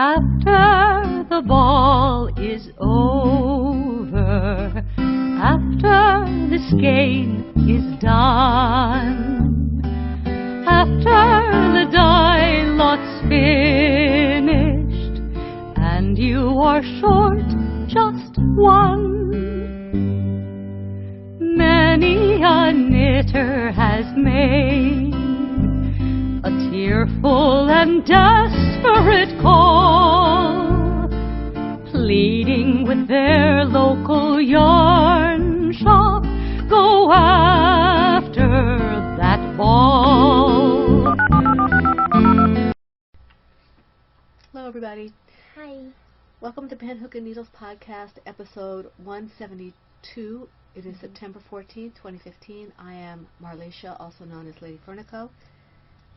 After the ball is over, after this game is done, after the die lot's finished, and you are short just one, many a knitter has made a tearful and desperate call, pleading with their local yarn shop, go after that ball. Hello, everybody. Hi. Welcome to Pen, Hook, and Needles Podcast, episode 172. It is September 14th, 2015. I am Marlacia, also known as Lady Fernico.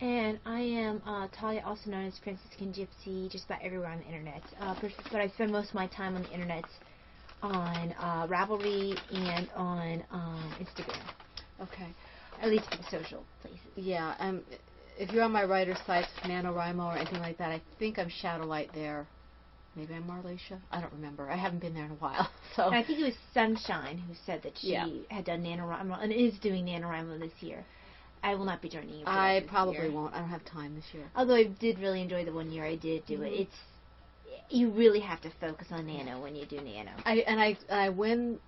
And I am Talia, also known as Franciscan Gypsy, just about everywhere on the internet. But I spend most of my time on the internet on Ravelry and on Instagram. Okay. At least for the social places. Yeah, if you're on my writer's sites, NaNoWriMo or anything like that, I think I'm Shadowlight there. Maybe I'm Marlacia? I don't remember. I haven't been there in a while. So And I think it was Sunshine who said that she had done NaNoWriMo and is doing NaNoWriMo this year. I will not be joining you for I that probably year. won't. I don't have time this year. Although I did really enjoy the one year I did do it. You really have to focus on Nano when you do Nano. I won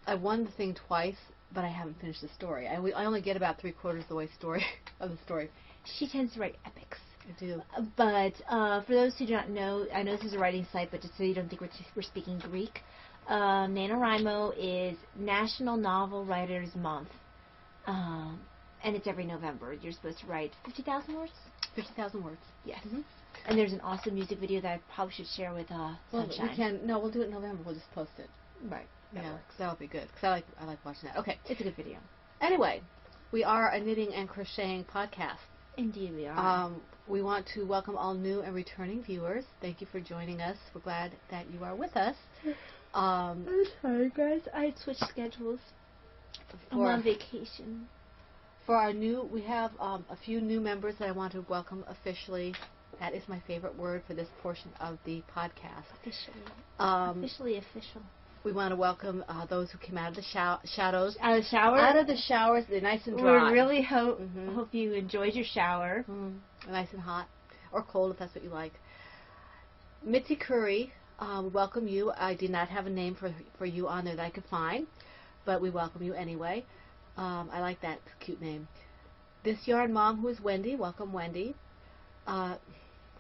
the thing twice, but I haven't finished the story. I only get about 3/4 of the way of the story. She tends to write epics. I do. But for those who do not know, I know this is a writing site, but just so you don't think we're speaking Greek, NaNoWriMo is National Novel Writers Month. And it's every November. You're supposed to write 50,000 words? 50,000 words. Yes. Mm-hmm. And there's an awesome music video that I probably should share with Sunshine. We'll do it in November. We'll just post it. Right. Yeah, because that'll be good. Because I like watching that. Okay. It's a good video. Anyway, we are a knitting and crocheting podcast. Indeed we are. We want to welcome all new and returning viewers. Thank you for joining us. We're glad that you are with us. I'm sorry, guys. I had switched schedules. I'm on vacation. For our we have a few new members that I want to welcome officially. That is my favorite word for this portion of the podcast. Officially. Official. We want to welcome those who came out of the shadows. Out of the shower? Out of the showers. They're nice and dry. We really hope you enjoyed your shower. Nice and hot. Or cold, if that's what you like. Mitzi Curry, welcome you. I did not have a name for you on there that I could find, but we welcome you anyway. I like that cute name. This Yarn Mom, who is Wendy. Welcome, Wendy. I'm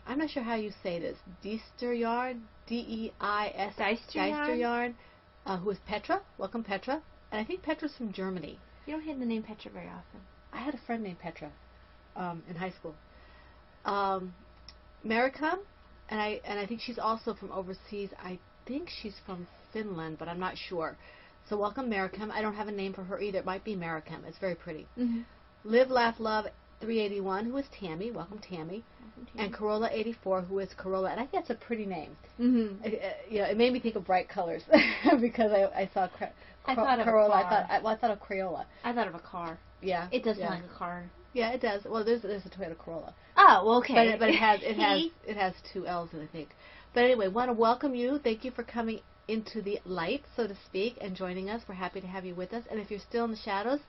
not sure how you say this. Deister Yarn, D-E-I-S, Deister Yarn, who is Petra. Welcome, Petra. And I think Petra's from Germany. You don't hear the name Petra very often. I had a friend named Petra in high school. Maricum, and I think she's also from overseas. I think she's from Finland, but I'm not sure. So welcome, Maricum. I don't have a name for her either. It might be Maricum. It's very pretty. Live, Laugh, Love 381, who is Tammy. Welcome, Tammy. And Corolla 84, who is Corolla. And I think that's a pretty name. It made me think of bright colors because I saw Corolla. I thought of Crayola. I thought of a car. Yeah. It does sound like a car. Yeah, it does. Well, there's a Toyota Corolla. Oh, well, okay. But it has 2 L's in it, I think. But anyway, want to welcome you. Thank you for coming into the light, so to speak, and joining us. We're happy to have you with us. And if you're still in the shadows,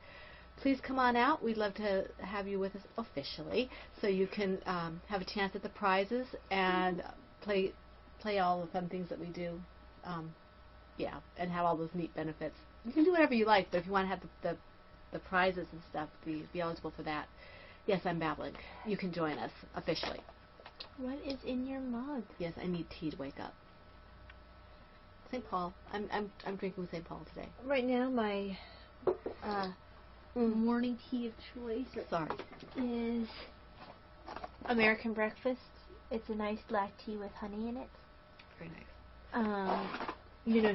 please come on out. We'd love to have you with us officially, so you can have a chance at the prizes and play all the fun things that we do. And have all those neat benefits. You can do whatever you like, but if you want to have the prizes and stuff, be eligible for that. Yes, I'm babbling. You can join us officially. What is in your mug? Yes, I need tea to wake up. St. Paul. I'm drinking St. Paul today. Right now, my morning tea of choice is American Breakfast. It's a nice black tea with honey in it. Very nice.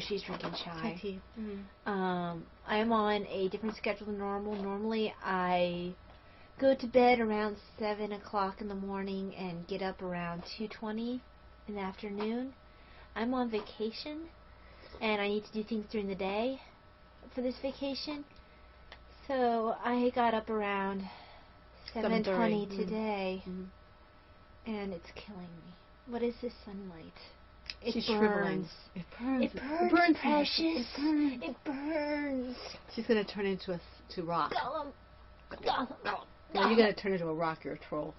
She's drinking chai. Chai tea. I am on a different schedule than normal. Normally, I go to bed around 7 o'clock in the morning and get up around 2:20 in the afternoon. I'm on vacation, and I need to do things during the day for this vacation. So I got up around 7:20 today, and it's killing me. What is this sunlight? It She's burns. shriveling. It burns. It burns, precious. It burns. It burns. She's going to turn into to rock. Gollum. Gollum. No, you're going to turn into a rock. You're a troll.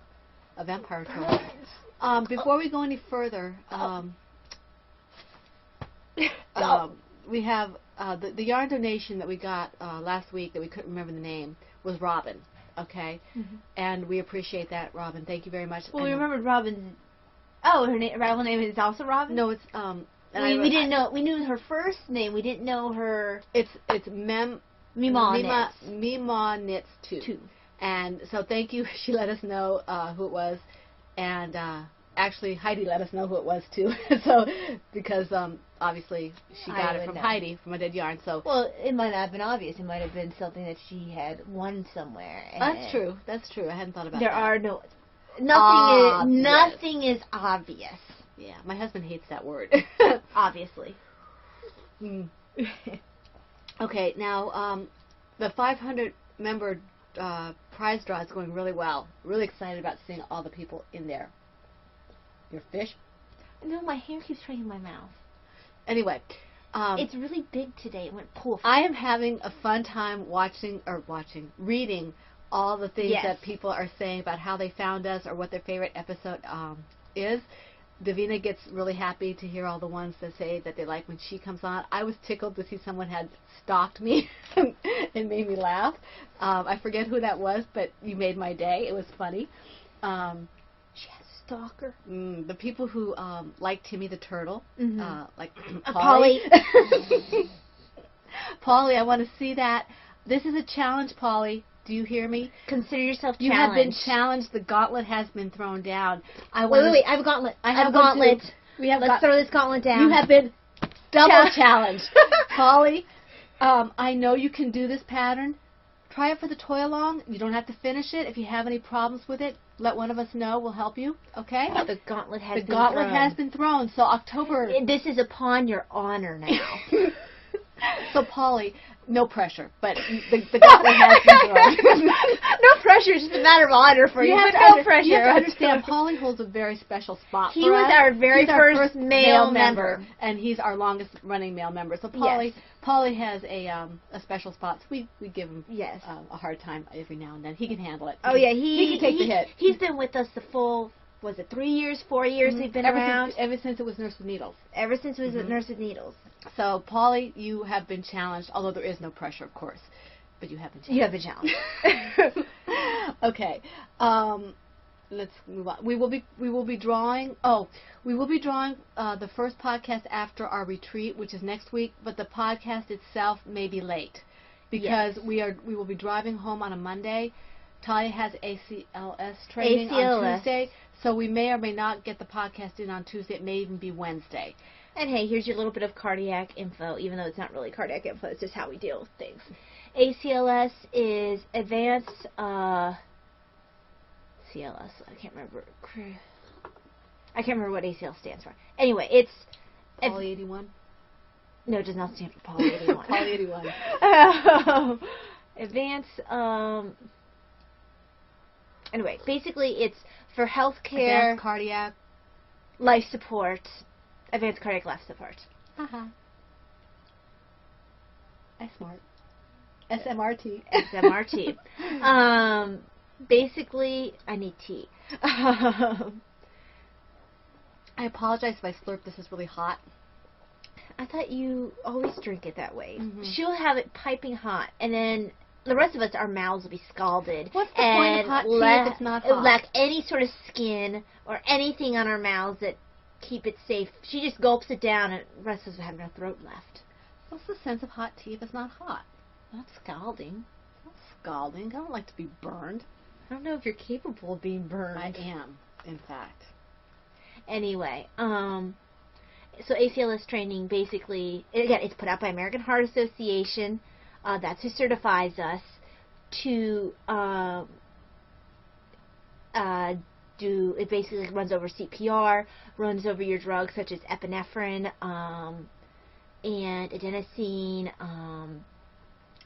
A vampire troll. Burns. Before we go any further, we have the yarn donation that we got last week that we couldn't remember the name was Robin. Okay, and we appreciate that, Robin. Thank you very much. Well, we remembered Robin's. Oh, her rival name is also Robin. No, it's we didn't know. We knew her first name. We didn't know her. It's Mima Knits 2. And so thank you. She let us know who it was, and actually Heidi let us know who it was too. So because obviously she got it from Heidi from a Dead Yarn. So well, it might not have been obvious. It might have been something that she had won somewhere. That's true. That's true. I hadn't thought about there that. Are no. Nothing is obvious. Yeah, my husband hates that word. Obviously. Okay, now the 500 member prize draw is going really well. Really excited about seeing all the people in there. Your fish? No, my hair keeps trying in my mouth. Anyway. It's really big today. It went poof. I am having a fun time reading all the things that people are saying about how they found us or what their favorite episode is. Davina gets really happy to hear all the ones that say that they like when she comes on. I was tickled to see someone had stalked me and made me laugh. I forget who that was, but you made my day. It was funny. She has a stalker. The people who like Timmy the Turtle, like Polly. Polly, I want to see that. This is a challenge, Polly. Do you hear me? Consider yourself challenged. You have been challenged. The gauntlet has been thrown down. Wait. I have a gauntlet. I have a gauntlet. Let's throw this gauntlet down. You have been double challenged. Polly, I know you can do this pattern. Try it for the toy along. You don't have to finish it. If you have any problems with it, let one of us know. We'll help you. Okay? The gauntlet has been thrown. Has been thrown. So October. This is upon your honor now. So Polly, no pressure, but the gauntlet has been thrown. No pressure, it's just a matter of honor for you. But no pressure. You have to understand, Polly holds a very special spot for us. He was our very first male member, and he's our longest running male member. So Polly has a special spot. So we give him a hard time every now and then. He can handle it. He can take the hit. He's been with us the full. Was it 3 years, 4 years we've been around? Ever since it was Nurse with Needles. Ever since it was Nurse with Needles. So, Polly, you have been challenged, although there is no pressure, of course. But you have been challenged. You have been challenged. Okay. Let's move on. We will be drawing the first podcast after our retreat, which is next week, but the podcast itself may be late. Because we will be driving home on a Monday. Talia has ACLS training on Tuesday, so we may or may not get the podcast in on Tuesday. It may even be Wednesday. And hey, here's your little bit of cardiac info, even though it's not really cardiac info, it's just how we deal with things. ACLS is Advanced CLS. I can't remember what ACL stands for. Anyway, it's Poly 81. No, it does not stand for Poly 81. Poly 81. Advanced. Anyway, basically it's for healthcare, advanced cardiac life support, advanced cardiac life support. I'm smart. SMRT. SMRT. Basically, I need tea. I apologize if I slurp. This is really hot. I thought you always drink it that way. She'll have it piping hot, and then the rest of us, our mouths will be scalded. What's the point of hot tea if it's not hot? Lack any sort of skin or anything on our mouths that keep it safe. She just gulps it down, and the rest of us have no throat left. What's the sense of hot tea if it's not hot? Not scalding. Not scalding. I don't like to be burned. I don't know if you're capable of being burned. I am, in fact. Anyway, so ACLS training, basically, again, it's put out by American Heart Association. That's who certifies us to do. It basically runs over CPR, runs over your drugs such as epinephrine and adenosine,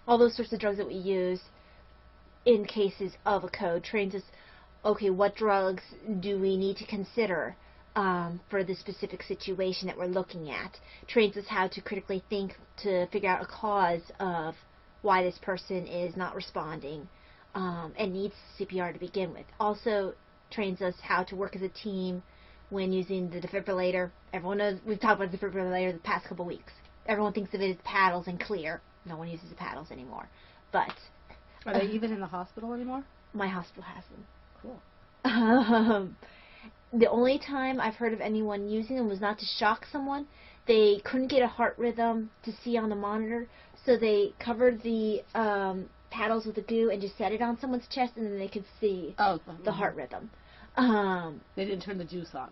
all those sorts of drugs that we use in cases of a code. Trains us, okay, what drugs do we need to consider for the specific situation that we're looking at. Trains us how to critically think to figure out a cause of why this person is not responding and needs CPR to begin with. Also trains us how to work as a team when using the defibrillator. Everyone knows, we've talked about the defibrillator the past couple weeks. Everyone thinks of it as paddles and clear. No one uses the paddles anymore. But are they even in the hospital anymore? My hospital has them. Cool. The only time I've heard of anyone using them was not to shock someone. They couldn't get a heart rhythm to see on the monitor, so they covered the paddles with the goo and just set it on someone's chest, and then they could see the heart rhythm. They didn't turn the juice on.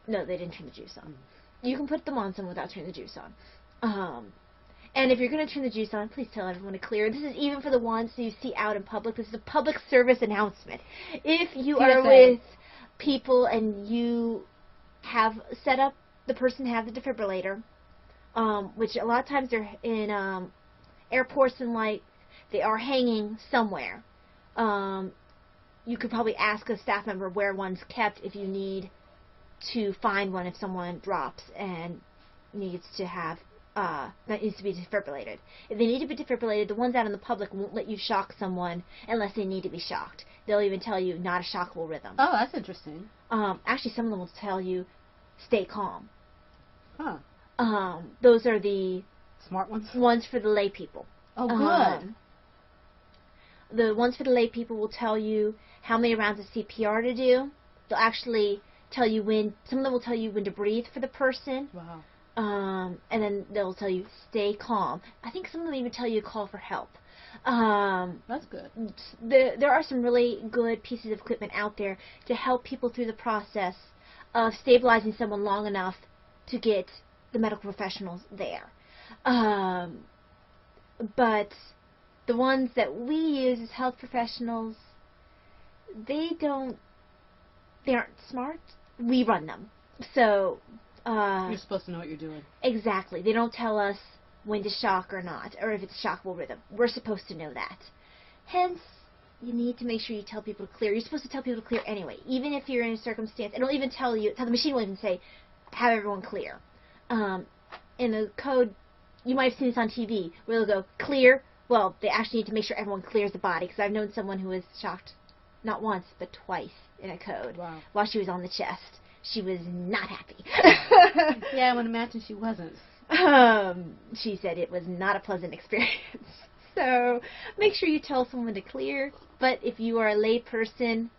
No, they didn't turn the juice on. You can put them on someone without turning the juice on. And if you're going to turn the juice on, please tell everyone to clear. This is even for the ones you see out in public. This is a public service announcement. If you are with people and you have set up the person to have the defibrillator, which a lot of times they're in airports and they are hanging somewhere. You could probably ask a staff member where one's kept if you need to find one if someone drops and needs to have that needs to be defibrillated. If they need to be defibrillated, the ones out in the public won't let you shock someone unless they need to be shocked. They'll even tell you not a shockable rhythm. Oh, that's interesting. Actually, some of them will tell you stay calm. Huh. Those are the smart ones for the lay people. Oh, good. The ones for the lay people will tell you how many rounds of CPR to do. They'll actually tell you when. Some of them will tell you when to breathe for the person. Wow. And then they'll tell you stay calm. I think some of them even tell you to call for help. That's good. There are some really good pieces of equipment out there to help people through the process of stabilizing someone long enough to get the medical professionals there. But the ones that we use as health professionals, they aren't smart. We run them. So you're supposed to know what you're doing. Exactly. They don't tell us when to shock or not, or if it's a shockable rhythm. We're supposed to know that. Hence, you need to make sure you tell people to clear. You're supposed to tell people to clear anyway, even if you're in a circumstance. It'll even tell the machine will even say, have everyone clear. In the code, you might have seen this on TV, where they'll go, clear. Well, they actually need to make sure everyone clears the body, because I've known someone who was shocked not once, but twice in a code while she was on the chest. She was not happy. Yeah, I would imagine she wasn't. She said it was not a pleasant experience. So make sure you tell someone to clear. But if you are a lay person,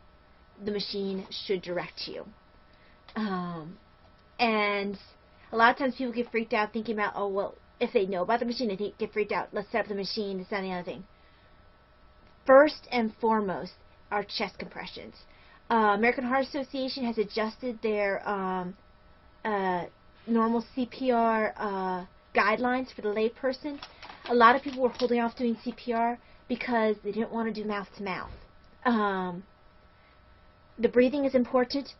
the machine should direct you. And a lot of times people get freaked out thinking about, oh, well, if they know about the machine, they get freaked out. Let's set up the machine, this, that, and the other thing. First and foremost are chest compressions. American Heart Association has adjusted their normal CPR guidelines for the lay person. A lot of people were holding off doing CPR because they didn't want to do mouth-to-mouth. The breathing is important.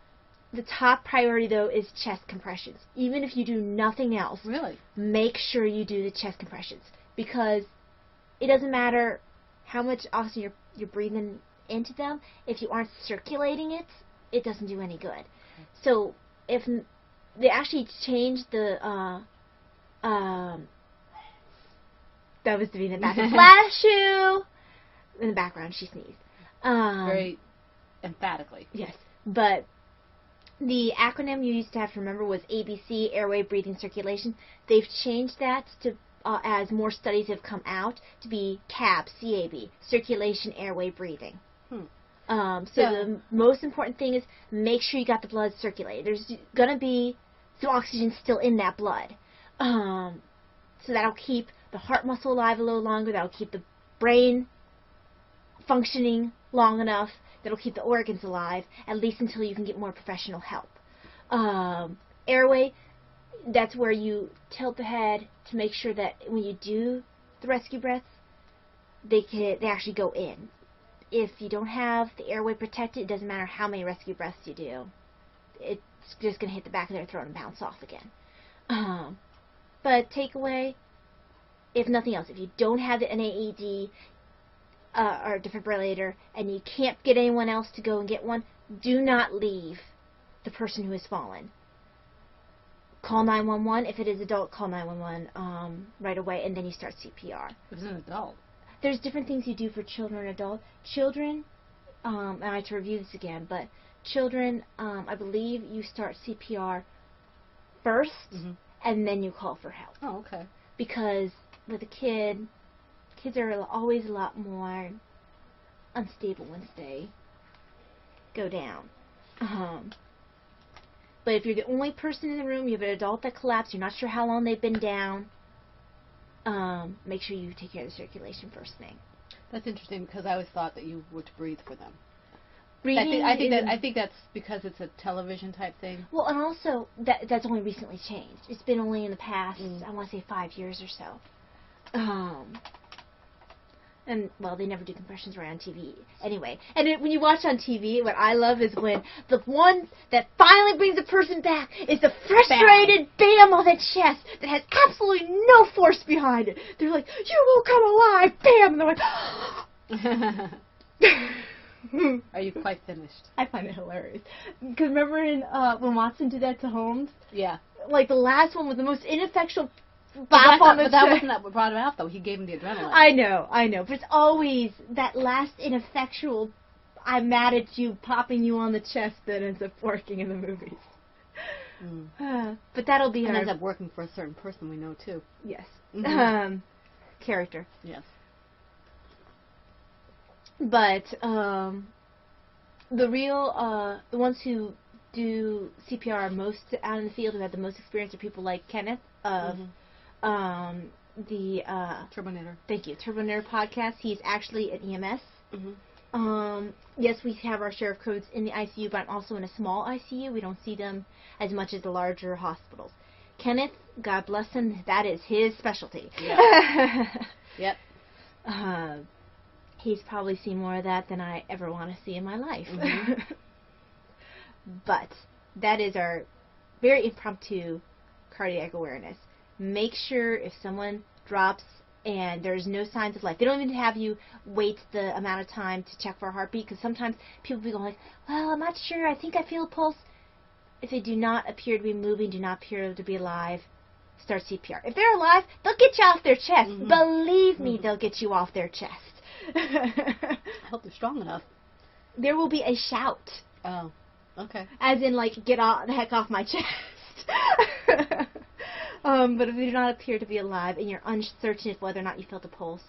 The top priority, though, is chest compressions. Even if you do nothing else, make sure you do the chest compressions, because it doesn't matter how much oxygen you're breathing into them. If you aren't circulating it, it doesn't do any good. So if they actually changed the that was Davina back. Bless you. In the background, she sneezed. Very emphatically. Yes, but the acronym you used to have to remember was ABC, airway, breathing, circulation. They've changed that to as more studies have come out to be CAB, C-A-B, circulation, airway, breathing. The most important thing is make sure you got the blood circulated. There's going to be some oxygen still in that blood. So that'll keep the heart muscle alive a little longer. That'll keep the brain functioning long enough. That'll keep the organs alive, at least until you can get more professional help. Airway, that's where you tilt the head to make sure that when you do the rescue breaths, they actually go in. If you don't have the airway protected, it doesn't matter how many rescue breaths you do. It's just going to hit the back of their throat and bounce off again. But takeaway, if nothing else, if you don't have the NAED or defibrillator and you can't get anyone else to go and get one, do not leave the person who has fallen. call 911. If it is adult, call 911 right away, and then you start CPR. If it's an adult. There's different things you do for children and adults. Children, and I have to review this again, but children, I believe you start CPR first, and then you call for help. Oh, okay. Because with a kid, kids are always a lot more unstable once they go down. But if you're the only person in the room, you have an adult that collapsed, you're not sure how long they've been down, make sure you take care of the circulation first thing. That's interesting because I always thought that you were to breathe for them. Breathing I think that's because it's a television type thing. Well, and also that's only recently changed. It's been only in the past, I want to say 5 years or so. And, well, they never do compressions right on TV. Anyway, and when you watch on TV, what I love is when the one that finally brings the person back is the frustrated bam on the chest that has absolutely no force behind it. They're like, you will come alive, bam! And they're like, Are you quite finished? I find it hilarious. Because remember when Watson did that to Holmes? Yeah. Like, the last one was the most ineffectual But bop on the that chest. wasn't what brought him out, though. He gave him the adrenaline. I know. But it's always that last ineffectual, I'm mad at you, popping you on the chest that ends up working in the movies. But that'll be and our... ends up working for a certain person we know, too. Yes. Mhm. Character. Yes. But the real, the ones who do CPR most out in the field, who have the most experience, are people like Kenneth of the Turbonator. Thank you, Turbonator podcast. He's actually an EMS. Yes, we have our share of codes in the ICU, but I'm also in a small ICU. We don't see them as much as the larger hospitals. Kenneth, God bless him, that is his specialty. Yep. He's probably seen more of that than I ever want to see in my life. But that is our very impromptu cardiac awareness. Make sure if someone drops and there's no signs of life, they don't even have you wait the amount of time to check for a heartbeat, because sometimes people will be going like, well, I'm not sure, I think I feel a pulse. If they do not appear to be moving, do not appear to be alive, start CPR. If they're alive, they'll get you off their chest. Believe me, they'll get you off their chest. I hope they're strong enough. There will be a shout. Oh, okay. As in, like, get the heck off my chest. But if they do not appear to be alive and you're uncertain of whether or not you felt a pulse,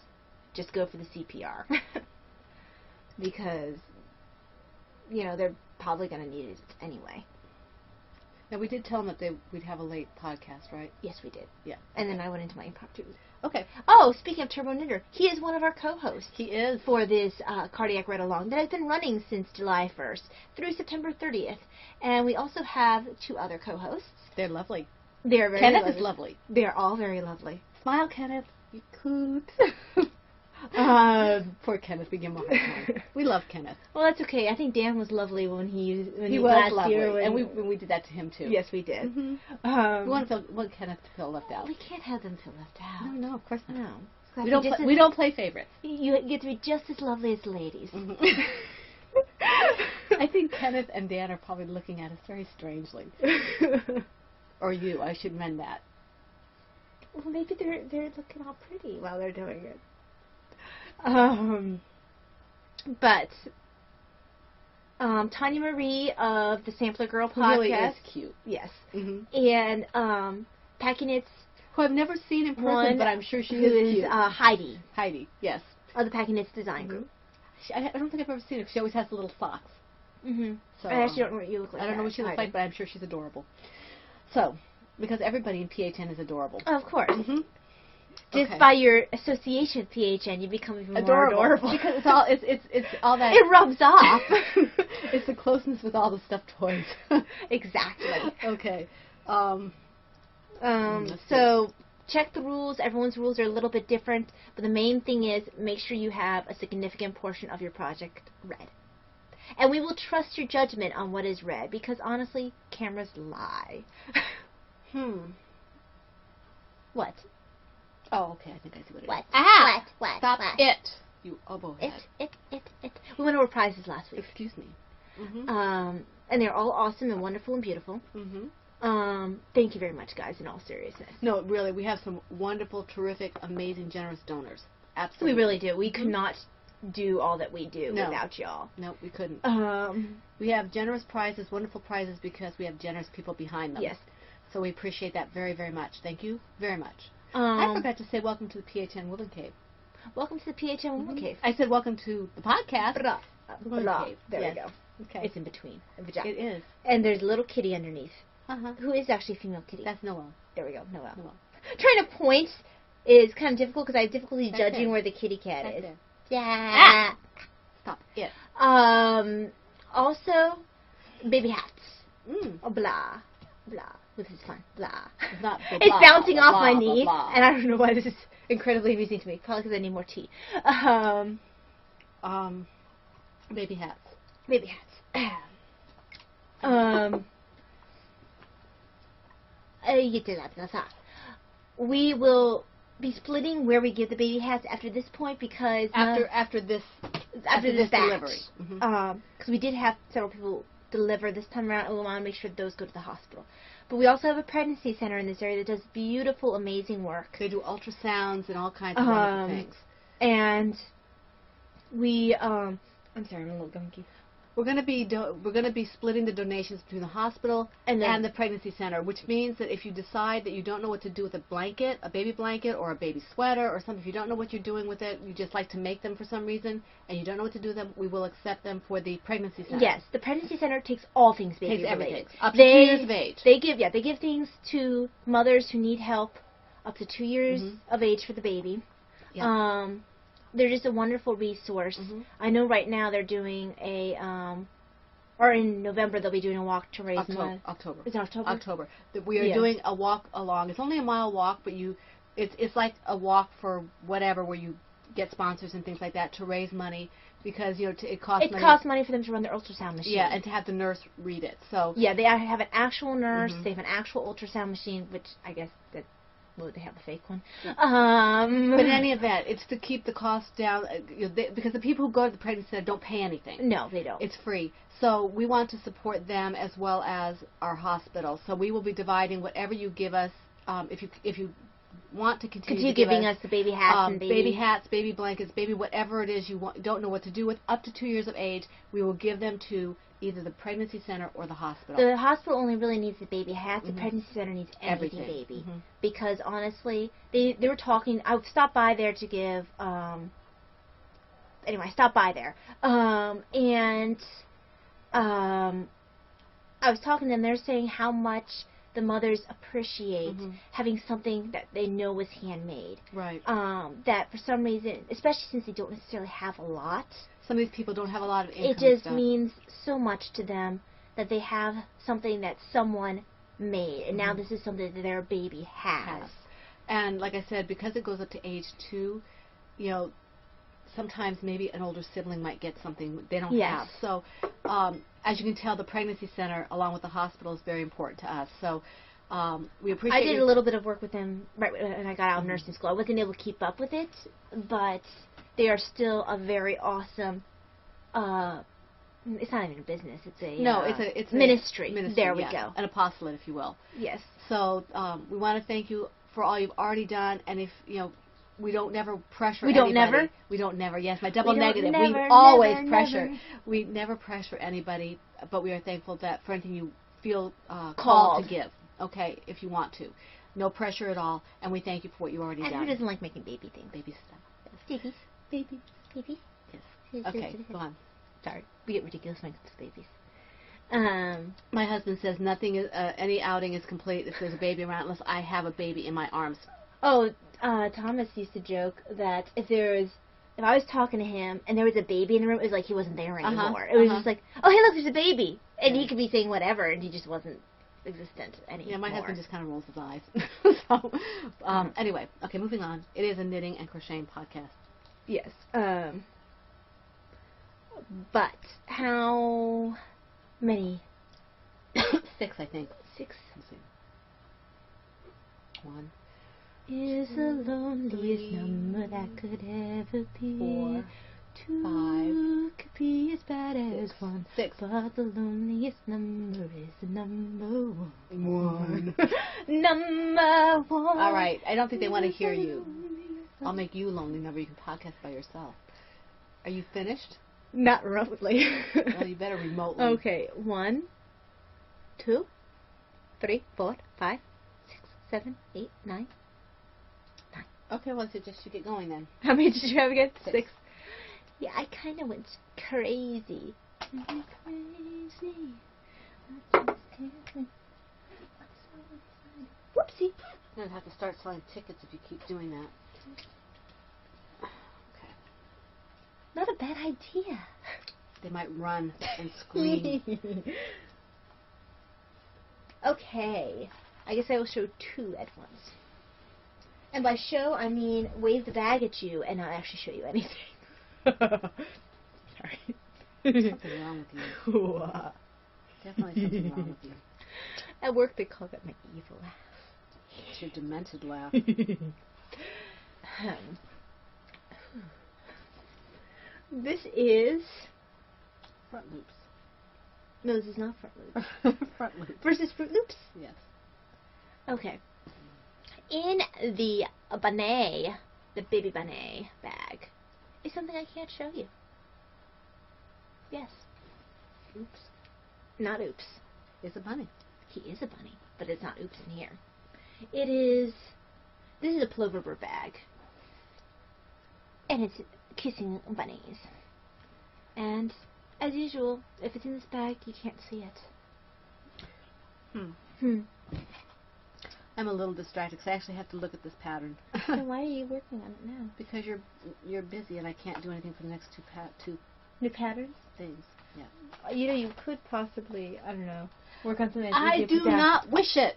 just go for the CPR. Because, they're probably going to need it anyway. Now, we did tell them that we'd have a late podcast, right? Yes, we did. Yeah. And then I went into my impromptu. Okay. Oh, speaking of Turbo Knitter, he is one of our co-hosts. He is. For this Cardiac Read-Along that has been running since July 1st through September 30th. And we also have 2 other co-hosts. They're lovely. They're very Kenneth lovely. is lovely. They're all very lovely. Smile, Kenneth. You coot. Poor Kenneth. We give him a hard time. We love Kenneth. Well, that's okay. I think Dan was lovely when he was last lovely, year. and we did that to him too. Yes, we did. We want Kenneth to feel left out. We can't have them feel left out. No, of course not. No. We don't play favorites. You get to be just as lovely as the ladies. I think Kenneth and Dan are probably looking at us very strangely. Or you. I should mend that. Well, maybe they're looking all pretty while they're doing it. But Tanya Marie of the Sampler Girl podcast. Really is cute. Yes. Mm-hmm. And Packinit's, who I've never seen in person, but I'm sure she is cute. Heidi. Heidi, yes. Of the Packinit's design group. I don't think I've ever seen her. She always has the little socks. So, I actually don't know what you look like. I don't know what she looks like, but I'm sure she's adorable. So, because everybody in PHN is adorable. Of course. Just Okay. by your association with PHN, you become even more adorable. Because it's all that. It rubs off. It's the closeness with all the stuffed toys. Exactly. Okay. So check the rules. Everyone's rules are a little bit different, but the main thing is make sure you have a significant portion of your project read. And we will trust your judgment on what is read, because honestly, cameras lie. What? Oh, okay. I think I see what it is. What? Ah! What? Stop What? it, you oboe head. It. We went over prizes last week. Excuse me. And they're all awesome and wonderful and beautiful. Thank you very much, guys, in all seriousness. No, really, we have some wonderful, terrific, amazing, generous donors. Absolutely. We really do. We could not do all that we do No. without y'all. No, we couldn't. Um, We have generous prizes, wonderful prizes, because we have generous people behind them. yes. So we appreciate that very, very much. Thank you very much. I Um, forgot to say welcome to the PHN Woman Cave. welcome to the PHM Woman Cave. I said welcome to the podcast. Blah. Woman Blah. Cave. There Yes. we go. Okay. It's in between. A vagina. It is. And there's a little kitty underneath, Uh-huh. who is actually a female kitty. That's Noel. There we go. Noelle. Noel. Trying to point is kind of difficult because I have difficulty That's judging it. where the kitty cat That's is. it. Yeah. Stop it. Also, baby hats. Mm. Oh, blah. Blah. This is fun. Blah. It's not the It's blah, bouncing blah, off my blah, knee, blah, blah. and I don't know why this is incredibly amusing to me. Probably because I need more tea. Baby hats. Baby hats. We will be splitting where we give the baby hats after this point because After this this batch. delivery. Mhm. Because we did have several people deliver this time around, and we want to make sure those go to the hospital. But we also have a pregnancy center in this area that does beautiful, amazing work. They do ultrasounds and all kinds of wonderful things. And we, I'm sorry, I'm a little gunky. We're going to be splitting the donations between the hospital And then- and the pregnancy center, which means that if you decide that you don't know what to do with a blanket, a baby blanket, or a baby sweater, or something, if you don't know what you're doing with it, you just like to make them for some reason, and you don't know what to do with them, we will accept them for the pregnancy center. Yes, the pregnancy center takes all things baby Takes everything. related. Up to 2 years of age. They give things to mothers who need help up to 2 years Mhm. of age for the baby. Yeah. They're just a wonderful resource. Mhm. I know right now they're doing a or in November they'll be doing a walk to raise money. October. Is it October? October. We are Yeah. doing a walk along. It's only a mile walk, but it's like a walk for whatever, where you get sponsors and things like that to raise money, because it costs It money. costs money for them to run their ultrasound machine. Yeah, and to have the nurse read it. So Yeah, they have an actual nurse. Mhm. They have an actual ultrasound machine, which I guess that they have a fake one. but in any event, it's to keep the cost down, because the people who go to the pregnancy center don't pay anything. No, they don't. It's free. So we want to support them as well as our hospital. So we will be dividing whatever you give us. If you want to continue to give giving us the baby hats and baby hats, baby blankets, baby whatever it is you don't know what to do with, up to 2 years of age, we will give them to either the pregnancy center or the hospital. The hospital only really needs the baby hats. Mhm. The pregnancy center needs everything, Everything. baby. Mhm. Because honestly, they were talking. I stopped by there to give. Anyway, I stopped by there, and I was talking to them. They're saying how much the mothers appreciate Mhm. having something that they know was handmade. Right. That for some reason, especially since they don't necessarily have a lot, Some of these people don't have a lot of income. it just stuff. means so much to them that they have something that someone made, and now Mhm. this is something that their baby has. And like I said, because it goes up to age 2, sometimes maybe an older sibling might get something they don't Yes. have. So, as you can tell, the pregnancy center, along with the hospital, is very important to us. So, we appreciate. I did a little bit of work with them right when I got out of Mhm. nursing school. I wasn't able to keep up with it, but they are still a very awesome. It's not even a business. It's a it's a ministry. There we yes, go. an apostolate, if you will. Yes. So, we want to thank you for all you've already done, and if we don't never pressure. We don't anybody. never? We don't never. Yes, my double We don't negative. never, we always never, pressure. never. We never pressure anybody, but we are thankful that for anything you feel called Called. to give. Okay, if you want to, no pressure at all, and we thank you for what you've already And done. who doesn't like making baby things? Baby stuff. Babies. Baby. Babies. Yes. Okay, go on. Sorry, we get ridiculous when it comes to babies. My husband says nothing is any outing is complete if there's a baby around unless I have a baby in my arms. Thomas used to joke that if I was talking to him and there was a baby in the room, it was like he wasn't there anymore. It was just like, oh, hey, look, there's a baby. And he could be saying whatever, and he just wasn't existent anymore. Yeah, my husband just kind of rolls his eyes. So, anyway, okay, moving on. It is a knitting and crocheting podcast. Yes. But how many? 6, I think. 6 Let's see. 1, is the loneliest number that could ever be. 4, 2 could be as bad as There's one. 6. But the loneliest number is the number one. 1. Number one. All right. I don't think they want to hear you. I'll make you a lonely number. You can podcast by yourself. Are you finished? Not remotely. Well, you better remotely. Okay. 1, 2, 3, 4, 5, 6, 7, 8, 9. Okay, well, so just you get going then. How many did you have again? 6. 6. Yeah, I kind of went crazy. Crazy. Whoopsie. You're going to have to start selling tickets if you keep doing that. Okay. Not a bad idea. They might run and scream. Okay. I guess I will show 2 at once. And by show, I mean wave the bag at you and not actually show you anything. Sorry. Something wrong with you. Definitely something wrong with you. At work, they call that my evil laugh. It's your demented laugh. This is... Front Loops. No, this is not Fruit Loops. Front Loops. Versus Fruit Loops? Yes. Okay. In the Bonnet, the baby Bonnet bag, is something I can't show you. Yes. Oops. Not oops. It's a bunny. He is a bunny, but it's not oops in here. It is... This is a plover bird bag. And it's kissing bunnies. And, as usual, if it's in this bag, you can't see it. I'm a little distracted because I actually have to look at this pattern. Then why are you working on it now? Because you're busy and I can't do anything for the next two New patterns? things. Yeah. You know, you could possibly, I don't know, work on something. I do not wish it.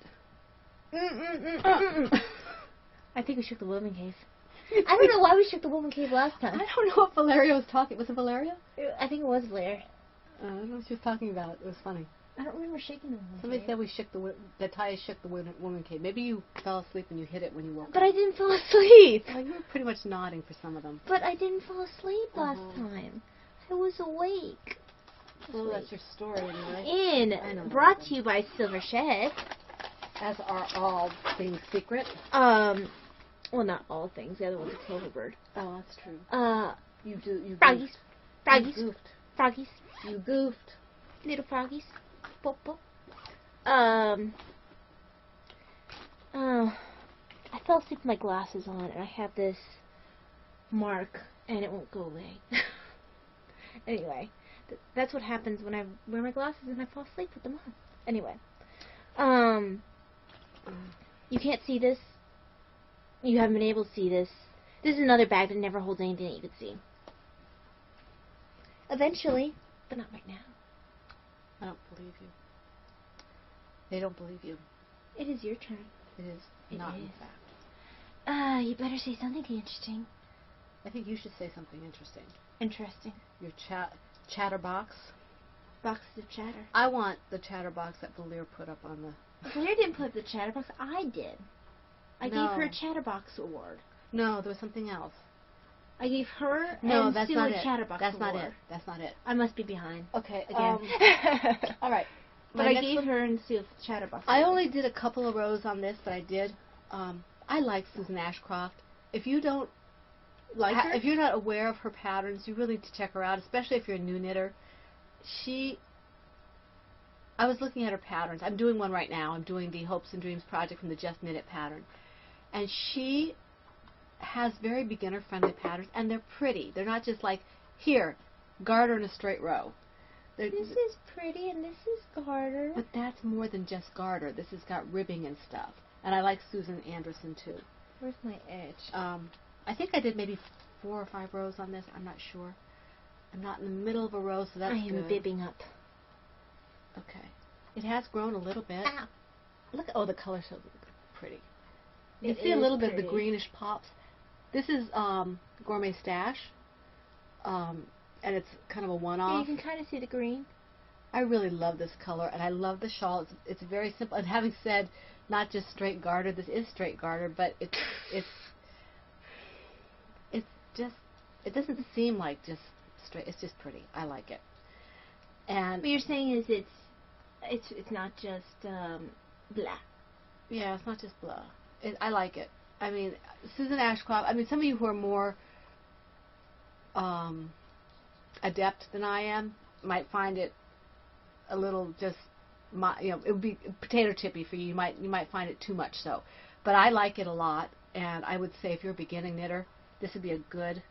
I think we shook the woman cave. I don't know why we shook the woman cave last time. I don't know what Valeria was talking. Was it Valeria? I think it was Blair. I don't know what she was talking about. It was funny. I don't remember shaking the woman Somebody cave. said we shook that Taya shook the woman cave. Maybe you fell asleep and you hit it when you woke But up. I didn't fall asleep. Well, you were pretty much nodding for some of them. But I didn't fall asleep last Uh-huh. time. I was awake. Well, that's your story anyway. I know Brought that. to you by Silver Shed. As are all things secret. Well, not all things. The other one's a clover bird. Oh, that's true. You Froggies. goofed. Froggies. You goofed. Froggies. You goofed. Little froggies. Pop, pop. I fell asleep with my glasses on, and I have this mark, and it won't go away. Anyway, that's what happens when I wear my glasses and I fall asleep with them on. Anyway, you can't see this. You haven't been able to see this. This is another bag that never holds anything that you could see. Eventually, but not right now. I don't believe you. They don't believe you. It is your turn. It is It not, is. in fact. You better say something interesting. I think you should say something interesting. Interesting. Your chatterbox. Boxes of chatter. I want the chatterbox that Valir put up on the... Claire didn't put up the chatterbox. I did. I No. gave her a chatterbox award. No, there was something else. I gave her No, and that's Sue not a it. chatterbox That's award. not it. That's not it. I must be behind Okay, again. all right. But My I next gave one- her and Sue a chatterbox I award. only did a couple of rows on this, but I did. I like Susan Ashcroft. If you don't Like her? if you're not aware of her patterns, you really need to check her out, especially if you're a new knitter. I was looking at her patterns. I'm doing one right now. I'm doing the Hopes and Dreams project from the Just Knit It pattern. And she has very beginner-friendly patterns, and they're pretty. They're not just like, here, garter in a straight row. This is pretty and this is garter. But that's more than just garter. This has got ribbing and stuff. And I like Susan Anderson, too. Where's my edge? I think I did maybe 4 or 5 rows on this. I'm not sure. I'm not in the middle of a row, so that's I am good. bibbing up. Okay. It has grown a little bit. Ow. Look, oh, the color's so pretty. You It see a is little bit of pretty. the greenish pops. This is Gourmet Stash, and it's kind of a Yeah, one-off. you can kind of see the green. I really love this color, and I love the shawl. It's very simple. And having said not just straight garter, this is straight garter, but it doesn't seem like just straight. It's just pretty. I like it. And What you're saying is it's not just blah. yeah, it's not just blah. I like it. I mean, Susan Ashcroft. I mean, some of you who are more adept than I am might find it a little just, it would be potato chippy for you. You might find it too much so, but I like it a lot. And I would say if you're a beginning knitter, this would be a good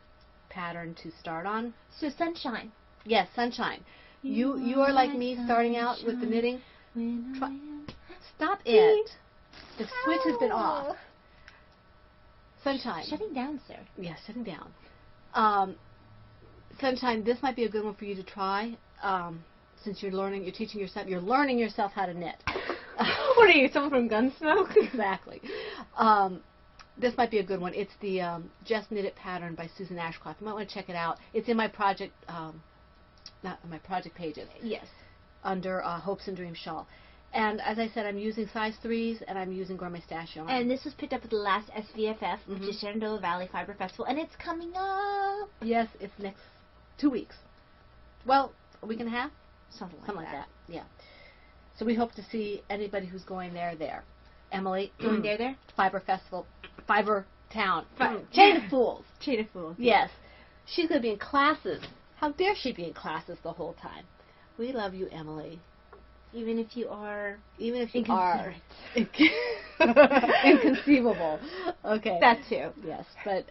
pattern to start on. So sunshine. Yes, sunshine. You are like me, starting out with the knitting. Stop it. The switch has been off. Sunshine. Shutting down, sir. Yeah, shutting down. Sunshine, this might be a good one for you to try. Since you're learning yourself how to knit. What are you, someone from Gunsmoke? Exactly. This might be a good one. It's the Just Knit It pattern by Susan Ashcroft. You might want to check it out. It's in my project, not my project pages. Yes. Under Hopes and Dreams Shawl. And as I said, I'm using size 3s and I'm using Gourmet Stash yarn. And this was picked up at the last SVFF, which is Shenandoah Valley Fiber Festival, and it's coming up. Yes, it's next 2 weeks. Well, a week and a half? Something Something like that. Yeah. So we hope to see anybody who's going there. Emily, Going there? Fiber Festival, Fiber Town, Chain of Fools. Chain of Fools. Yes. She's going to be in classes. How dare she be in classes the whole time? We love you, Emily. Even if you are... Even if you inconsiderate. are inconceivable. Okay. That too. Yes. But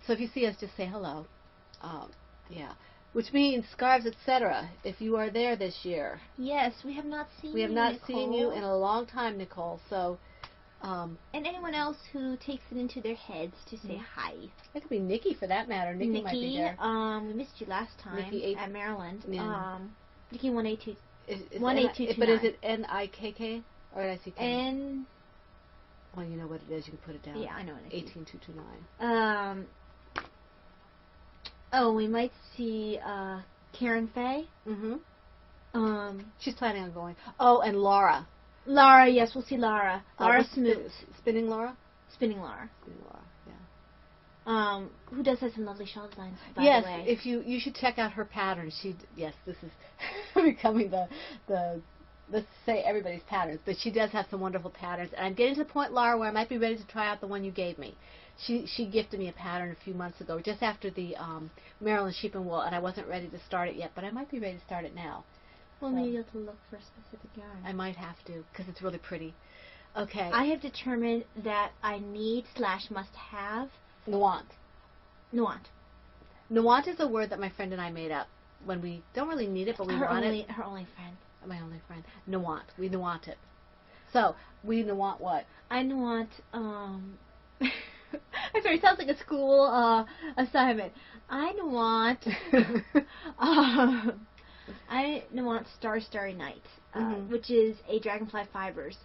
so if you see us, just say hello. Yeah. Which means scarves, etc. If you are there this year. Yes, we have not seen you, We have not Nicole. seen you in a long time, Nicole. So, And anyone else who takes it into their heads to say hi. it could be Nikki for that matter. Nikki might be there. We missed you last time Nikki at Maryland. Yeah. Nikki 182. Is 18229. But is it Nikk or did I see 10? And Well, you know what it is. You can put it down. yeah, I know what it is. 18229. We might see Karen Faye. Mm-hmm. She's planning on going. Oh, and Laura. Laura, yes, we'll see Laura. Laura what's Smoot. Spinning Laura. Spinning Laura. Spinning Laura. Yeah. Who does have some lovely shawl designs, by Yes, the way. if you should check out her pattern. Yes, this is becoming the let's say everybody's patterns, but she does have some wonderful patterns. And I'm getting to the point, Laura, where I might be ready to try out the one you gave me. She gifted me a pattern a few months ago, just after the Maryland Sheep and Wool, and I wasn't ready to start it yet, but I might be ready to start it now. Well, maybe you have to look for a specific yarn. I might have to, because it's really pretty. Okay. I have determined that I need/must have Nuant. Nuant. Nuant is a word that my friend and I made up when we don't really need it, but we want it. Her only friend. My only friend. Nuant. We nuant it. So, we nuant what? I nuant, I'm sorry, it sounds like a school assignment. I nuant, I nuant Starry Night, which is a Dragonfly Fibers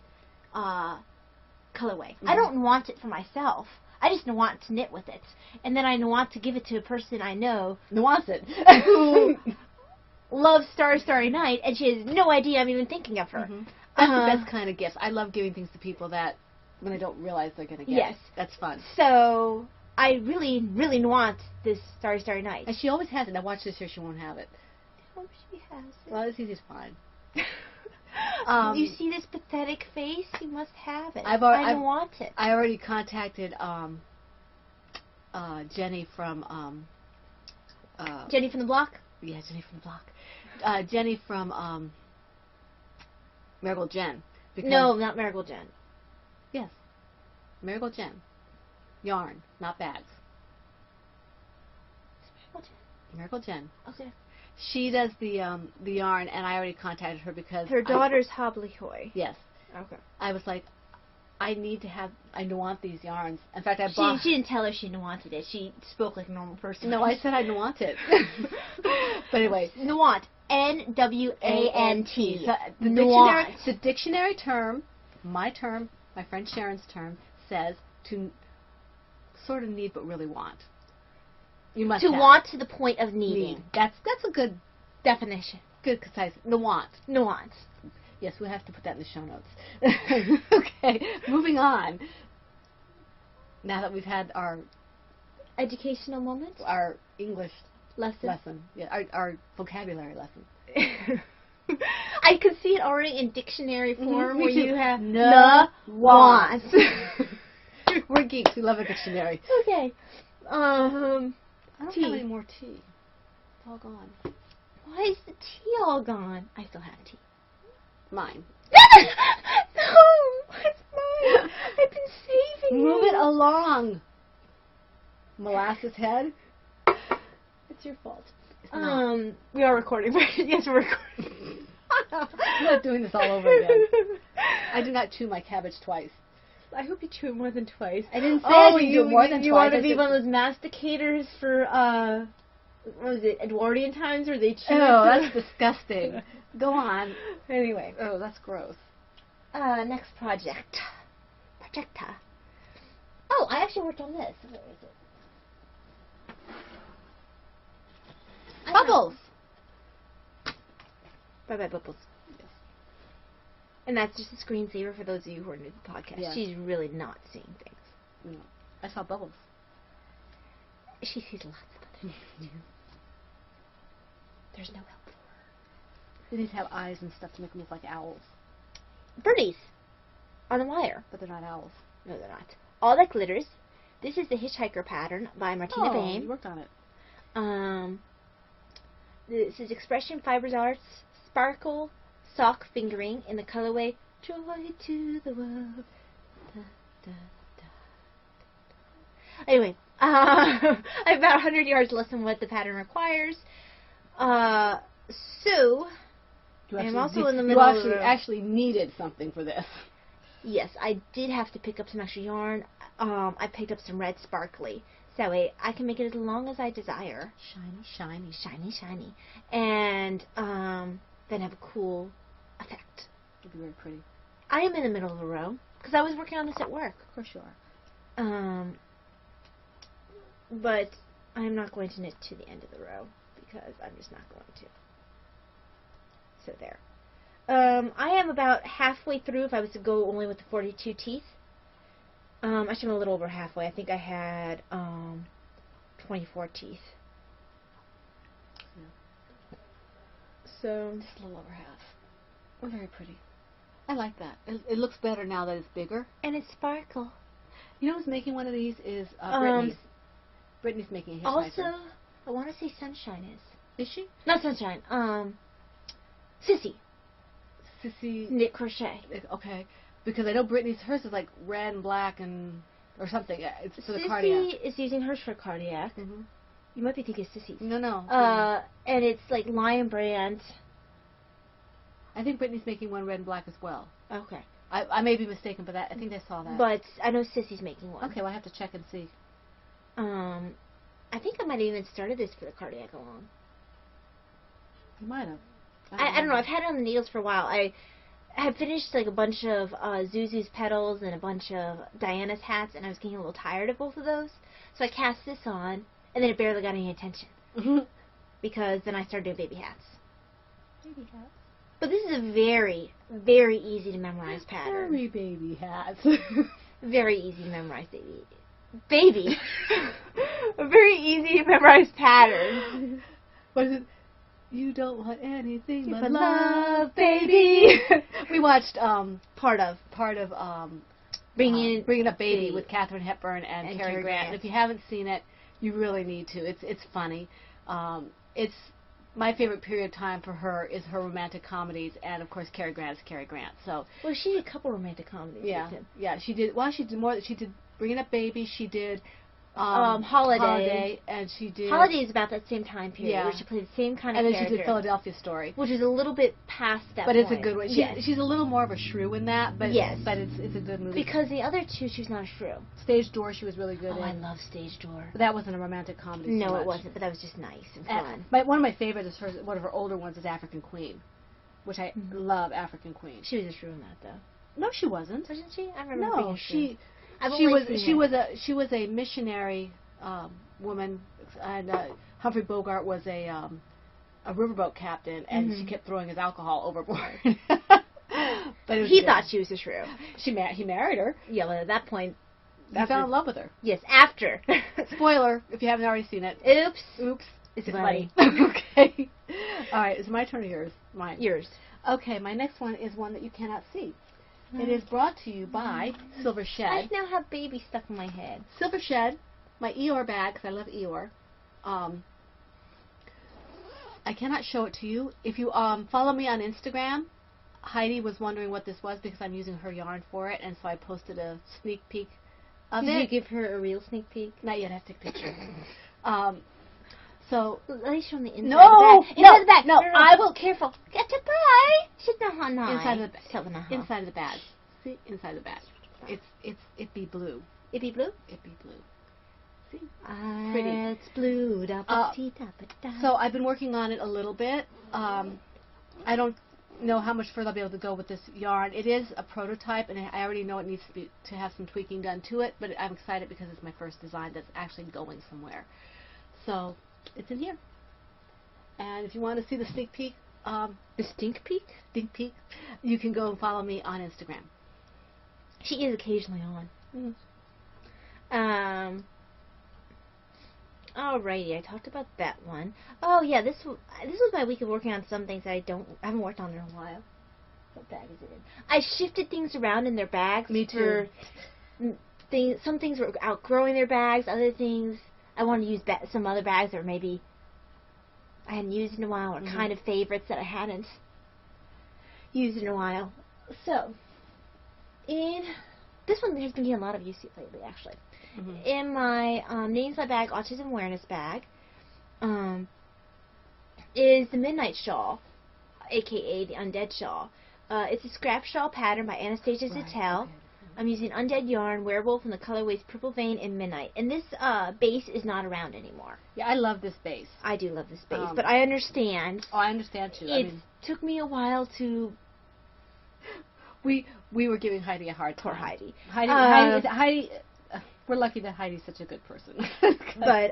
colorway. I don't want it for myself. I just want to knit with it. And then I want to give it to a person I know Nuance it. who loves Starry Night, and she has no idea I'm even thinking of her. That's the best kind of gift. I love giving things to people that when they don't realize they're going to get Yes. it. That's fun. So I really, really want this Starry Night. And she always has it. Now watch this year, she won't have it. I hope she has it. Well, it's easy to find. You see this pathetic face? You must have it. I I've- want it. I already contacted Jenny from Jenny from the block? yeah, Jenny from the block. Jenny from Marigold Jen. Because No, not Marigold Jen. Yes. Marigold Jen. Yarn, not bags. Marigold Jen. Okay. She does the yarn, and I already contacted her because Her daughter's Hobbly Hoy. Yes. Okay. I was like, I want these yarns. In fact, I bought. She didn't tell her she wanted it. She spoke like a normal person. No, I said I want it. But anyway, Nuant. N-W-A-N-T. So the dictionary term, my friend Sharon's term, says to sort of need but really want. You must To have. want to the point of needing. Need. That's a good Definition. good concise. The want. Nuance. Yes, we'll have to put that in the show notes. Okay, moving on. Now that we've had our Educational moment. English Lesson. lesson, yeah, our vocabulary lesson. I could see it already in dictionary form Me where too. you have Nuh wants. We're geeks. We love a dictionary. Okay. I don't Tea. have any more tea. It's all gone. Why is the tea all gone? I still have tea. Mine. No, it's mine. I've been saving Move you. it along. Molasses head. It's your fault. It's not. We are recording, right? Yes, we're recording. I'm not doing this all over again. I did not chew my cabbage twice. I hope you chew it more than twice. I didn't say I didn't do you it more than you twice. want I to be said- one of those masticators for what was it, Edwardian times, where they chew? Oh, it? that's disgusting. Go on. Anyway, Oh, that's gross. next project. Projecta. Oh, I actually worked on this. Where is it? I found- Bubbles. Bye-bye, Bubbles. And that's just a screensaver for those of you who are new to the podcast. Yes. She's really not seeing things. No, I saw bubbles. She sees lots of other things, too. There's no help for her. They need to have eyes and stuff to make them look like owls, Birdies on the wire. but they're not owls. No, they're not. All That Glitters. This is the Hitchhiker pattern by Martina Oh, Bain. you worked on it. This is Expression Fibers Arts Sparkle Sock Fingering in the colorway Joy to the World. Da, da, da. Anyway, I have about 100 yards less than what the pattern requires. So, I'm also in the middle of You the- actually needed something for this. yes, I did have to pick up some extra yarn. I picked up some red sparkly. So that way I can make it as long as I desire. Shiny, shiny. Shiny, shiny. And then have a cool effect. It'd be very pretty. I am in the middle of a row because I was working on this at work. Of course you are. But I'm not going to knit to the end of the row because I'm just not going to. So there. I am about halfway through if I was to go only with the 42 teeth. Actually, I'm a little over halfway. I think I had 24 teeth. So, Just a little over half. We're very pretty. I like that. It looks better now that it's bigger. and it's sparkle. You know who's making one of these is Brittany's. Brittany's making a hitchhiker. Also, I want to say Sunshine is. Is she? Not Sunshine. Sissy. Sissy. Knit crochet. Okay. Because I know Brittany's, hers is like red and black and, or something. It's for the cardiac. Sissy is using hers for cardiac. Hmm. You might be thinking Sissy's. No. And it's like Lion Brand. I think Brittany's making one red and black as well. Okay. I may be mistaken, but I think I saw that. But I know Sissy's making one. Okay, well I have to check and see. I think I might have even started this for the cardiac along. You might have. I don't know. I've had it on the needles for a while. I had finished like a bunch of Zuzu's petals and a bunch of Diana's hats, and I was getting a little tired of both of those. So I cast this on, and then it barely got any attention because then I started doing baby hats. Baby hats. But this is a very, very easy to memorize pattern. Very baby hats. Very easy to memorize, baby. A very easy to memorize pattern. What is it? You don't want anything but But love, love, baby. We watched Part of Bringing Up Baby Baby. with Katharine Hepburn and Cary Cary Grant. Grant. And if you haven't seen it, you really need to. It's funny. It's my favorite period of time for her is her romantic comedies, and of course Cary Grant is Cary Grant. So Well, she did a couple romantic comedies with him. she did. Well, she did more. She did Bringing Up Baby. She did Holiday. and she did Holiday is about that same time period Yeah. where she played the same kind and of then she character, did Philadelphia Story. which is a little bit past that But point. it's a good one. Yes. She's a little more of a shrew in that, but Yes. but it's a good movie. Because the other two, she was not a shrew. Stage Door, she was really good Oh, in. I love Stage Door. But that wasn't a romantic comedy. so No, much. it wasn't, but that was just nice and And fun. one of my favorites is one of her older ones is African Queen, which I love. African Queen. She was a shrew in that, though. No, she wasn't. Wasn't she? I remember being No, a shrew. I've she only was seen it. she was a missionary woman, and Humphrey Bogart was a riverboat captain, and she kept throwing his alcohol overboard. But it was He good. thought she was a shrew. he married her. Yeah, well, at that point, He fell in love with her. yes, after. Spoiler if you haven't already seen it. Oops. Oops. It's Funny. funny. Okay. All right, is it my turn or yours? Mine. Yours. Okay, my next one is one that you cannot see. It is brought to you by Silver I Shed. now have baby stuck in my head. Silver Shed, my Eeyore bag, because I love Eeyore. I cannot show it to you. If you follow me on Instagram, Heidi was wondering what this was because I'm using her yarn for it, and so I posted a sneak peek of Did it. you give her a real sneak peek? Not yet, I have to take a picture. So At least on the inside No, of the bag. no, Inside the bag. no, I will- Careful. Get to buy. Should not inside of the Inside. inside of the bag. See, inside the bag. It be blue. It be blue? It be blue. See? Pretty. It's blue. So I've been working on it a little bit. I don't know how much further I'll be able to go with this yarn. It is a prototype, and I already know it needs to have some tweaking done to it, but I'm excited because it's my first design that's actually going somewhere. So it's in here. And if you want to see the sneak peek, the stink peek? sneak peek, you can go and follow me on Instagram. She is occasionally on. Alrighty, I talked about that one. Oh yeah, this was my week of working on some things that I haven't worked on in a while. What bag is it in? I shifted things around in their bags. Me too. Some things were outgrowing their bags. Other things I wanted to use some other bags that maybe I hadn't used in a while, or kind of favorites that I hadn't used in a while. So, this one has been getting a lot of use lately, actually. In my Knitting Inside Bag Autism Awareness bag is the Midnight Shawl, aka the Undead Shawl. It's a scrap shawl pattern by Anastasia Zattel. Okay. I'm using Undead yarn, Werewolf, and the colorways Purple Vein and Midnight. And this base is not around anymore. Yeah, I love this base. I do love this base, but I understand. Oh, I understand too. It took me a while to... We were giving Heidi a hard time. Poor Heidi. Heidi, we're lucky that Heidi's such a good person. But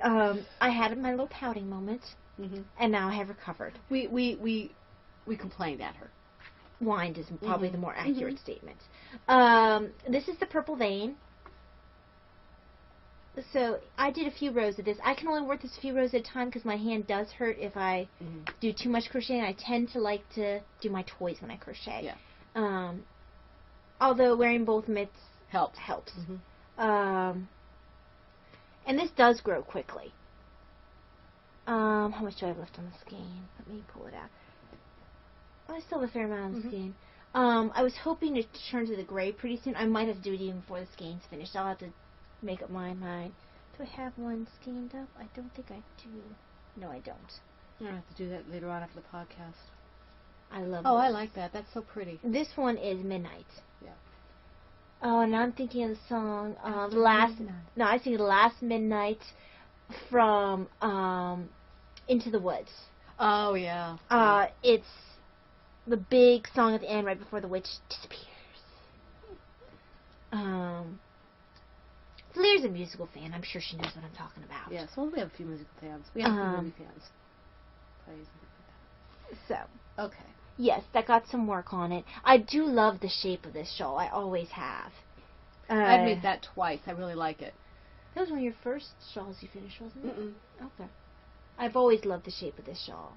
I had my little pouting moment, and now I have recovered. We complained at her. Whined is probably the more accurate statement. This is the Purple Vein. So I did a few rows of this. I can only work this a few rows at a time because my hand does hurt if I do too much crocheting. I tend to like to do my toys when I crochet. Yeah. Although wearing both mitts helps. And this does grow quickly. How much do I have left on the skein? Let me pull it out. I still have a fair amount on the skein. I was hoping to turn to the gray pretty soon. I might have to do it even before the skein's finished. I'll have to make up my mind. Do I have one skeined up? I don't think I do. No, I don't. I'll have to do that later on after the podcast. I love Oh, this. I like that. That's so pretty. This one is Midnight. Yeah. Oh, and I'm thinking of the song, I sing The Last Midnight from Into the Woods. Oh, yeah. It's the big song at the end right before the witch disappears. Lear's a musical fan. I'm sure she knows what I'm talking about. Yes, well, we have a few musical fans. We have a few movie fans. Plays and So. Okay. Yes, that got some work on it. I do love the shape of this shawl. I always have. I've made that twice. I really like it. That was one of your first shawls you finished, wasn't it? Mm-mm. Okay. I've always loved the shape of this shawl.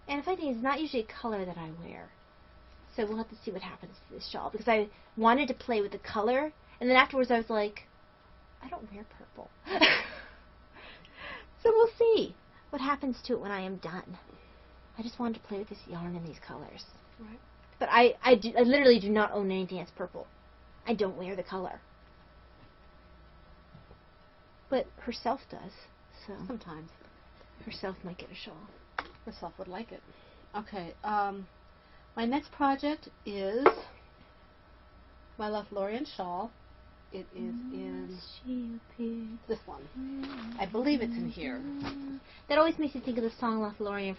And the funny thing is, it's not usually a color that I wear. So we'll have to see what happens to this shawl. Because I wanted to play with the color, and then afterwards I was like, I don't wear purple. So we'll see what happens to it when I am done. I just wanted to play with this yarn and these colors. Right. But I literally do not own anything that's purple. I don't wear the color. But herself does. So Sometimes. herself might get a shawl. Herself would like it. Okay. My next project is my Lothlorien shawl. It is in this one. I believe it's in here. That always makes me think of the song Lothlorien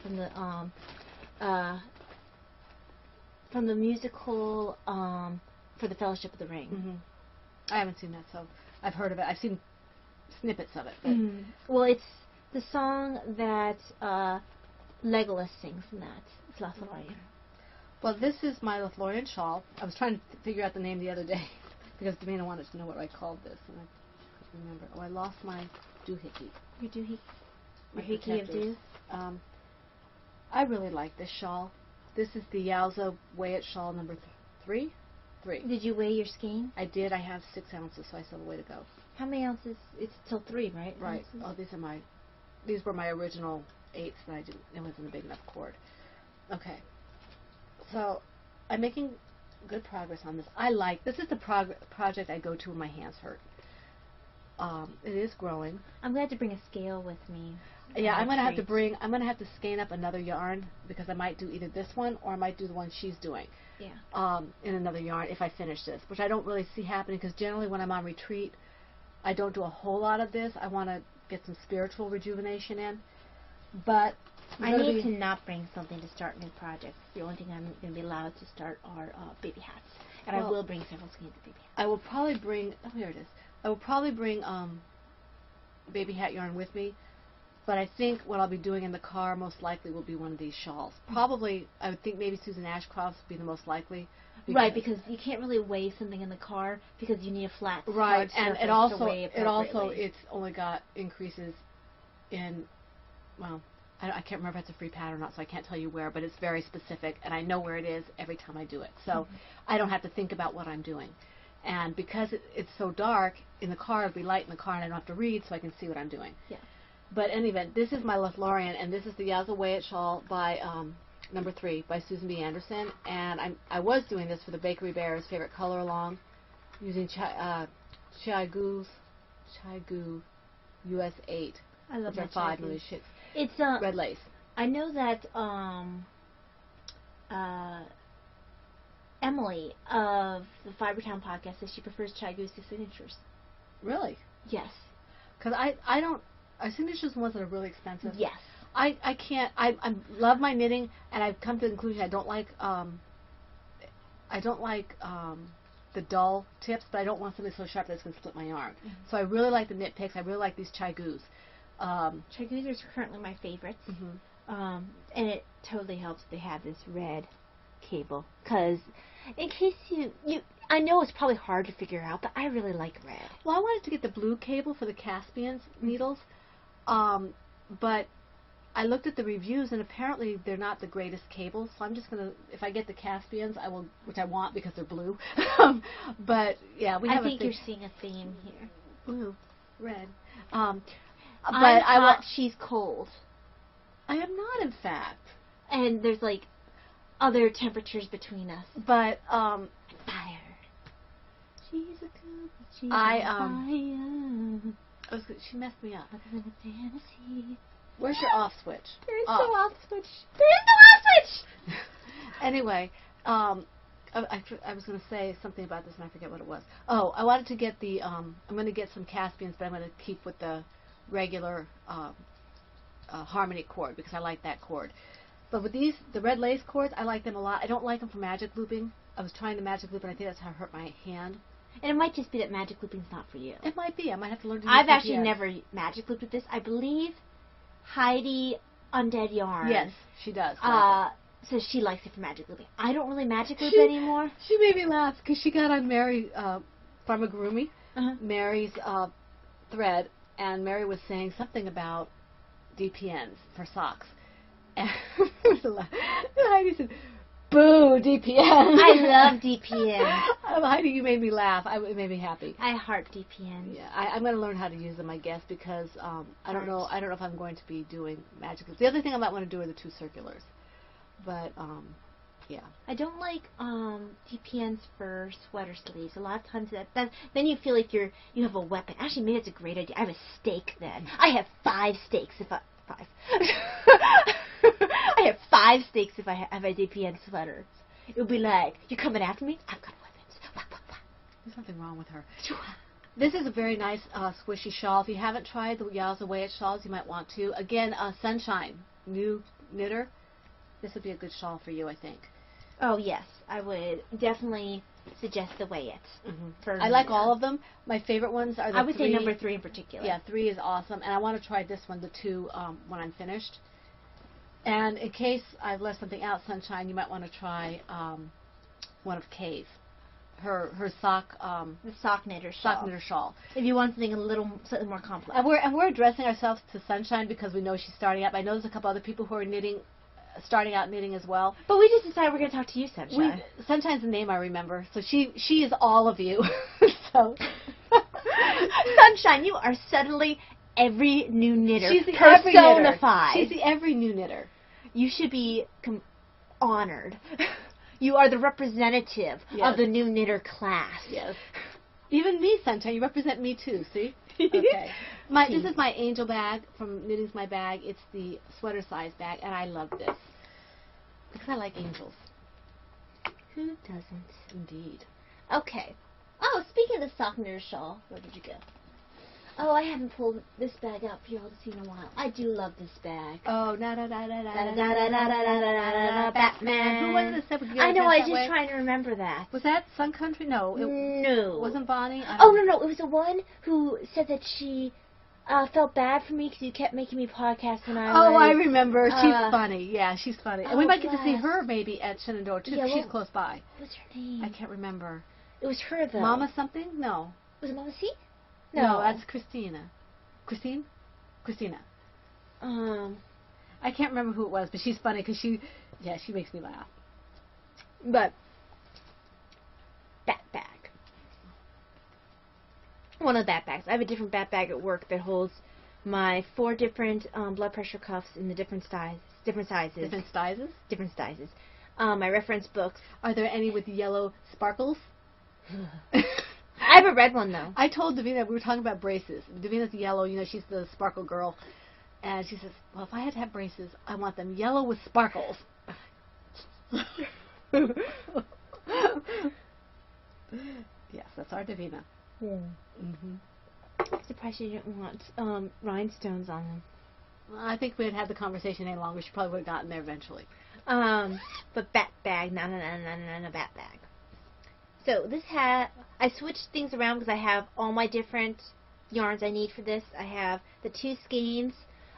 from the musical for the Fellowship of the Ring. I haven't seen that, so I've heard of it. I've seen snippets of it. But Well, it's the song that Legolas sings in that. It's Lothlorien. Well, this is my Lothlorien shawl. I was trying to figure out the name the other day because Davina wanted to know what I called this, and I couldn't remember. Oh, I lost my doohickey. Your doohickey. my Your Hickey of protectors. Dew? I really like this shawl. This is the Yowza Weigh It shawl number 3. 3. Did you weigh your skein? I did. I have 6 ounces, so I still have a way to go. How many ounces? It's till 3, right? Right. Ounces? Oh, these were my original 8s that I didn't. It wasn't a big enough cord. Okay. So I'm making good progress on this. This is the project I go to when my hands hurt. It is growing. I'm glad to bring a scale with me. Yeah, I'm gonna have to skein up another yarn because I might do either this one or I might do the one she's doing. Yeah. In another yarn if I finish this, which I don't really see happening because generally when I'm on retreat, I don't do a whole lot of this. I want to get some spiritual rejuvenation in, but I need to not bring something to start new projects. The only thing I'm going to be allowed to start are baby hats, and I will bring several skeins of baby hats. I will probably bring. Oh, here it is. I will probably bring baby hat yarn with me, but I think what I'll be doing in the car most likely will be one of these shawls. Probably, I would think maybe Susan Ashcroft's would be the most likely. Because you can't really weigh something in the car because you need a flat right, and surface it also to weigh appropriately. it's only got increases in, well, I can't remember if it's a free pad or not, so I can't tell you where, but it's very specific, and I know where it is every time I do it, so I don't have to think about what I'm doing. And because it's so dark in the car, it'll be light in the car, and I don't have to read, so I can see what I'm doing. Yeah. But in any event, this is my Lothlorien, and this is the Yowza Weigh It shawl by number 3 by Susan B. Anderson, and I was doing this for the Bakery Bears favorite color along, using Chiagu US 8. I love which are that 5 Chiagu. really shit. It's Red lace. I know that Emily of the Fibertown podcast says she prefers Chiagu's to signatures. Really? Yes. Because I don't. I think it's just the ones that are really expensive. Yes. I can't. I love my knitting, and I've come to the conclusion I don't like the dull tips, but I don't want something so sharp that it's going to split my yarn. So I really like the knit picks. I really like these Chiagus. Chiagus are currently my favorites, and it totally helps they have this red cable. Because in case you, I know it's probably hard to figure out, but I really like red. Well, I wanted to get the blue cable for the Caspian's needles, but I looked at the reviews, and apparently they're not the greatest cables, so I'm just going to, if I get the Caspians, I will, which I want because they're blue. But, yeah, we have I think you're seeing a theme here. Blue, red. I'm But hot, she's cold. I am not, in fact. And there's, like, other temperatures between us. But, Fire. She's a cougar, she's on fire. She messed me up. Living in a fantasy. Where's your off switch? There is Off. no off switch. There is no off switch! Anyway, I was going to say something about this and I forget what it was. Oh, I wanted to get the, I'm going to get some Caspians, but I'm going to keep with the regular Harmony cord because I like that cord. But with these, the red lace cords, I like them a lot. I don't like them for magic looping. I was trying the magic loop and I think that's how it hurt my hand. And it might just be that magic looping's not for you. It might be. I might have to learn to use I've actually CPS. never magic looped with this. I believe Heidi Undead Yarn. Yes, she does. So she likes it for magic looping. I don't really magic loop anymore. She made me laugh because she got on Mary Farmagurumi, Mary's thread, and Mary was saying something about DPNs for socks. And Heidi said, "Boo, DPN." I love DPN. Heidi, you made me laugh. It made me happy. I heart DPN. Yeah, I'm going to learn how to use them, I guess, because I don't know if I'm going to be doing magic loops. The other thing I might want to do are the 2 circulars. But yeah. I don't like DPNs for sweater sleeves. A lot of times that then you feel like you have a weapon. Actually, maybe it's a great idea. I have a stake then. I have 5 stakes if I 5. I have 5 stakes if I have a DPN sweater. It would be like, you're coming after me? I've got weapons. Wah, wah, wah. There's something wrong with her. This is a very nice squishy shawl. If you haven't tried the Yowza Weigh It shawls, you might want to. Again, Sunshine, new knitter. This would be a good shawl for you, I think. Oh, yes. I would definitely suggest the Weigh It. I like all of them. My favorite ones are the I would 3. say number 3 in particular. Yeah, 3 is awesome. And I want to try this one, the 2, when I'm finished. And in case I've left something out, Sunshine, you might want to try one of Kay's. her sock The sock knitter shawl. sock knitter shawl. If you want something more complex. And we're addressing ourselves to Sunshine because we know she's starting out. I know there's a couple other people who are starting out knitting as well. But we just decided we're going to talk to you, Sunshine. Sunshine's the name I remember, so she is all of you. So Sunshine, you are suddenly every new knitter. she's the every knitter. personified. She's the every new knitter. You should be honored. You are the representative Yes. of the new knitter class. Yes. Even me, Sunshine. You represent me too. See? Okay. This is my angel bag from Knitting's My Bag. It's the sweater size bag, and I love this because I like angels. Who doesn't? Indeed. Okay. Oh, speaking of the sock knitter shawl, where did you go? Oh, I haven't pulled this bag out for y'all to see in a while. I do love this bag. Oh, da da da da da da Da da da da da da da da Batman. Who was this? I know. I was just trying to remember that. Was that Sun Country? No. No. Wasn't Bonnie? Oh no, it was the one who said that she felt bad for me because you kept making me podcast when I Oh, was... I remember. She's funny. Yeah, she's funny. And we oh, might get to see bless. her maybe at Shenandoah too. Yeah, 'Cause she's well- close by. What's her name? I can't remember. It was her though. Mama something? No. Was it Mama C? No, that's Christina. Christine? Christina. I can't remember who it was, but she's funny because she makes me laugh. But Bat bag. One of the bat bags. I have a different bat bag at work that holds my 4 different blood pressure cuffs in the different sizes. different sizes. Different sizes. My reference books. Are there any with yellow sparkles? I have a red one though. I told Davina, we were talking about braces. Davina's yellow, she's the sparkle girl. And she says, well, if I had to have braces, I want them yellow with sparkles. Yes, that's our Davina. Mm-hmm. I'm surprised you didn't want rhinestones on them. Well, I think if we had had the conversation any longer, she probably would have gotten there eventually. But bat bag, no, bat bag. So this hat, I switched things around because I have all my different yarns I need for this. I have the 2 skeins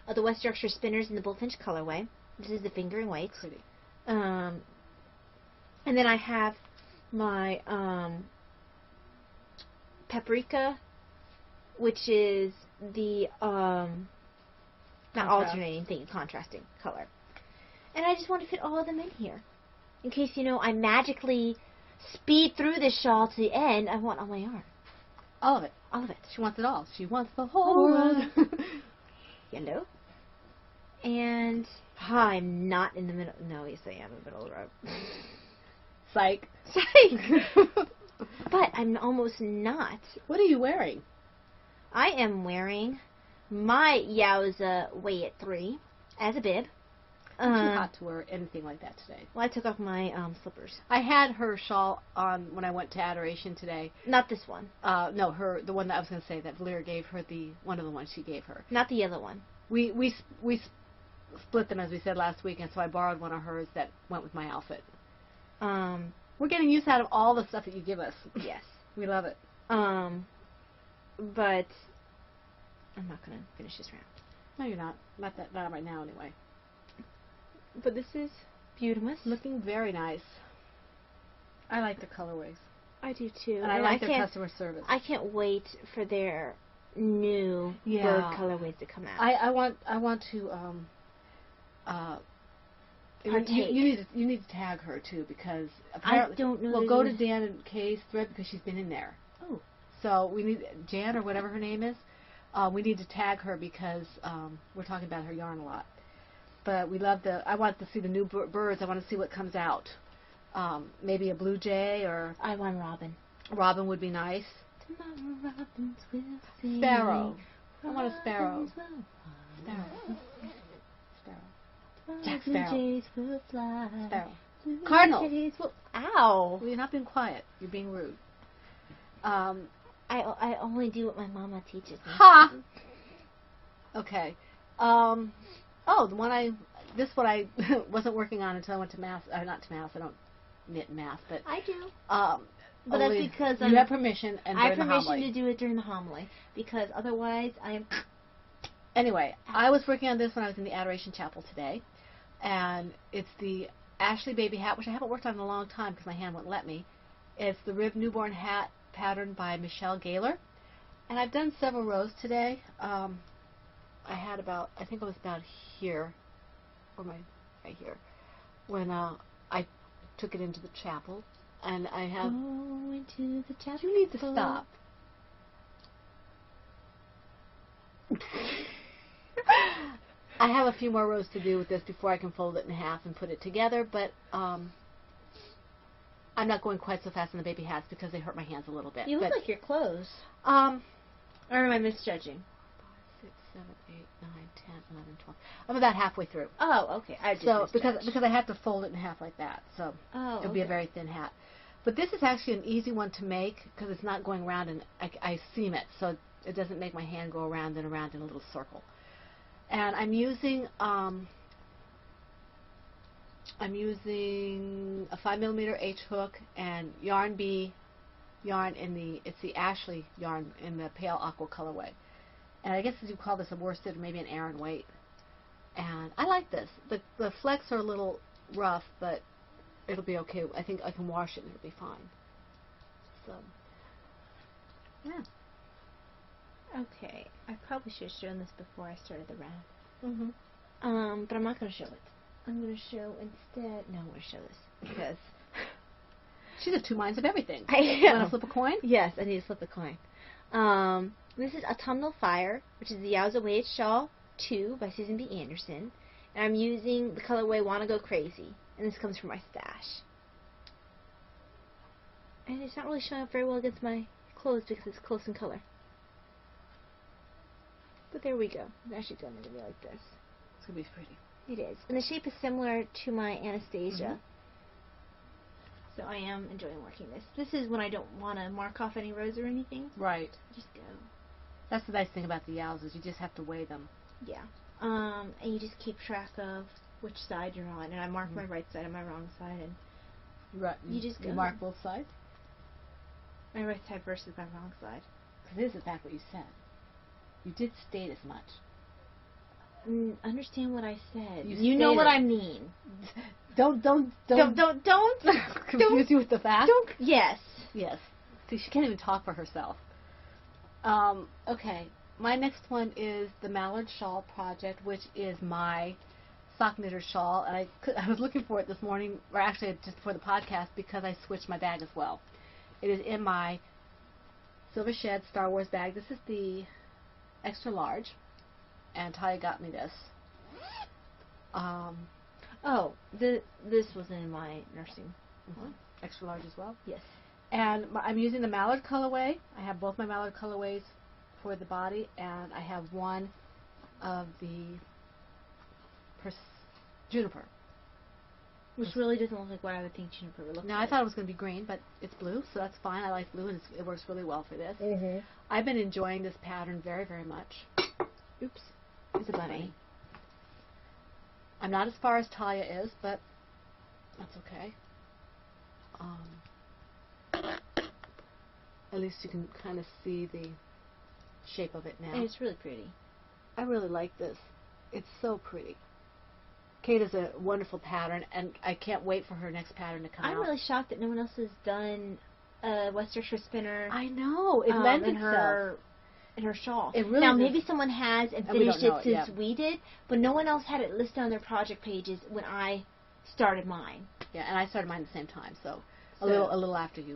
of the West Yorkshire Spinners in the Bullfinch colorway. This is the finger and weight. Pretty. And then I have my paprika, which is the not alternating thing, contrasting color. And I just want to fit all of them in here. In case, I magically speed through this shawl to the end, I want all my yarn. All of it. All of it. She wants it all. She wants the whole world. Yellow. And I'm not in the middle. No, yes, I am in the middle of the road. Psych. Psych! But I'm almost not. What are you wearing? I am wearing my Yowza Weigh It 3 as a bib. It's too hot to wear anything like that today. Well, I took off my slippers. I had her shawl on when I went to Adoration today. Not this one. No, the one that I was going to say that Valeria gave her, one of the ones she gave her. Not the yellow one. We split them, as we said last week, and so I borrowed one of hers that went with my outfit. We're getting use out of all the stuff that you give us. Yes. We love it. But I'm not going to finish this round. No, you're not. Not right now, anyway. But this is beautiful. Looking very nice. I like the colorways. I do too. And I like their customer service. I can't wait for their new bird colorways to come out. I want to partake. You need to tag her too, because apparently I don't know. Well, go to Dan and Kay's thread because she's been in there. Oh. So we need Jan or whatever her name is. We need to tag her because we're talking about her yarn a lot. But I want to see the new birds. I want to see what comes out. Maybe a blue jay or... I want robin. Robin would be nice. Tomorrow robins will sing. Sparrow. I want a sparrow. Sparrow. Jack Sparrow. Jays will fly. Sparrow. Cardinal. Jays will... Ow. Well, you're not being quiet. You're being rude. I only do what my mama teaches me. Ha! Okay. The one I wasn't working on until I went to Mass. Not to Mass. I don't knit in Mass, but I do. but that's because you have permission and I have during the permission homily. to do it during the homily because otherwise I am. Anyway, I was working on this when I was in the Adoration Chapel today, and it's the Ashley baby hat, which I haven't worked on in a long time because my hand wouldn't let me. It's the Rib Newborn Hat pattern by Michelle Gaylor. And I've done several rows today. I had about, I think it was about here, or right here, when I took it into the chapel. And I have... Go into the chapel. You need to stop. I have a few more rows to do with this before I can fold it in half and put it together, but I'm not going quite so fast in the baby hats because they hurt my hands a little bit. You look like you're close. Or am I misjudging? 6, 7, 8, 9, 10, 11, 12. I'm about halfway through. Oh, okay. I just So misjudged. because I have to fold it in half like that, so it'll be a very thin hat. But this is actually an easy one to make because it's not going around, and I seam it, so it doesn't make my hand go around and around in a little circle. And I'm using a 5mm H hook and Yarn Bee yarn it's the Ashley yarn in the pale aqua colorway. And I guess you call this a worsted or maybe an Aran weight. And I like this. The flecks are a little rough, but it'll be okay. I think I can wash it and it'll be fine. So, yeah. Okay. I probably should have shown this before I started the round. Mm-hmm. But I'm not going to show it. I'm going to show instead... No, I'm going to show this because... She's of two minds of everything. I You want am. to flip a coin? Yes, I need to flip a coin. This is Autumnal Fire, which is the Yowza Weighted Shawl 2 by Susan B. Anderson. And I'm using the colorway Wanna Go Crazy. And this comes from my stash. And it's not really showing up very well against my clothes because it's close in color. But there we go. It's actually going to be like this. It's going to be pretty. It is. And the shape is similar to my Anastasia. Mm-hmm. So I am enjoying working this. This is when I don't want to mark off any rows or anything. Right. Just go. That's the nice thing about the Yowzas. You just have to weigh them. Yeah. And you just keep track of which side you're on. And I mark my right side and my wrong side. And Right. You just You go. mark both sides? my right side versus my wrong side. Because this is in fact what you said. You did state as much. Understand what I said. You You know what I stated. mean. Don't Don't. confuse you with the facts. Yes. Yes. See, she can't even talk for herself. Okay. My next one is the Mallard Shawl Project, which is my sock knitter shawl. And I was looking for it this morning, or actually just before the podcast, because I switched my bag as well. It is in my Silver Shed Star Wars bag. This is the extra large, and Talia got me this. Oh, this was in my nursing. Extra large as well. Yes. And I'm using the Mallard colorway. I have both my Mallard colorways for the body, and I have one of the Juniper. Which really doesn't look like what I would think juniper would look Now, like. I thought it was going to be green, but it's blue, so that's fine. I like blue, and it works really well for this. Mm-hmm. I've been enjoying this pattern very, very much. Oops. It's a bunny. I'm not as far as Talia is, but that's okay. At least you can kind of see the shape of it now. And it's really pretty. I really like this. It's so pretty. Kate is a wonderful pattern, and I can't wait for her next pattern to come out. I'm really shocked that no one else has done a West Yorkshire spinner. I know. It lends in itself. her shawl. It really now, does. maybe someone has and And we finished don't know it it since yet. we did, but no one else had it listed on their project pages when I started mine. Yeah, and I started mine at the same time, so a So- little after you.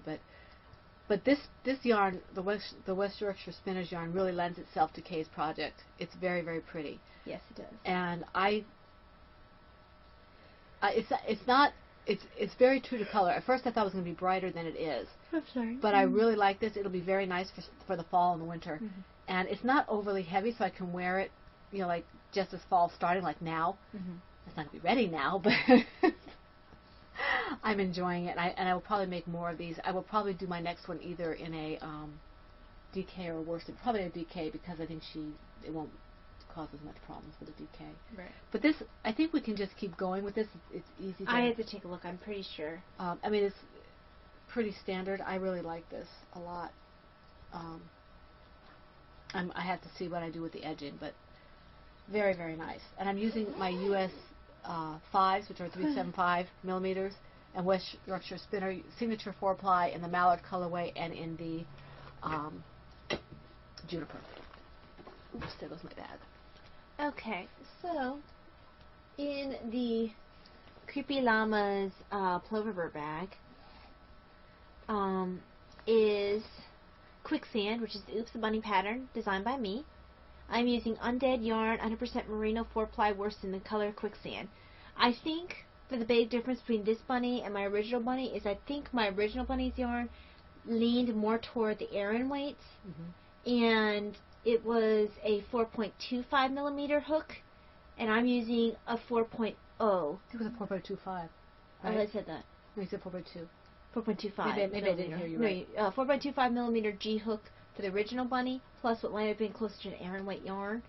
But this yarn, the West Yorkshire Spinners yarn, really lends itself to Kay's project. It's very, very pretty, Yes, it does. and it's very true to color. At first, I thought it was going to be brighter than it is, I'm sorry. but I really like this. It'll be very nice for the fall and the winter, Mhm. and it's not overly heavy, so I can wear it, like just as fall starting, like now. Mm-hmm. It's not going to be ready now, but I'm enjoying it, and I will probably make more of these. I will probably do my next one either in a DK or worsted, probably a DK, because I think it won't cause as much problems with a DK. Right. But this, I think we can just keep going with this. It's easy. I had to take a look. I'm pretty sure. I mean, it's pretty standard. I really like this a lot. I have to see what I do with the edging, but very, very nice. And I'm using my US 5s, which are 375 millimeters, and West Yorkshire Spinner signature 4-ply in the Mallard colorway and in the Juniper. Oops, there goes my bag. Okay, so in the Creepy Llama's Ploverbird bag is Quicksand, which is the Oops the Bunny pattern designed by me. I'm using Undead yarn, 100% merino 4-ply worsted in the color Quicksand. I think that the big difference between this bunny and my original bunny is I think my original bunny's yarn leaned more toward the Aran weights, and it was a 4.25 millimeter hook, and I'm using a 4.0. It was a 4.25. Right? Oh, I said that. No, you said 4.2. 4.25. Maybe I didn't hear you right. 4.25 millimeter G hook for the original bunny, plus what might have been closer to an Aran weight yarn.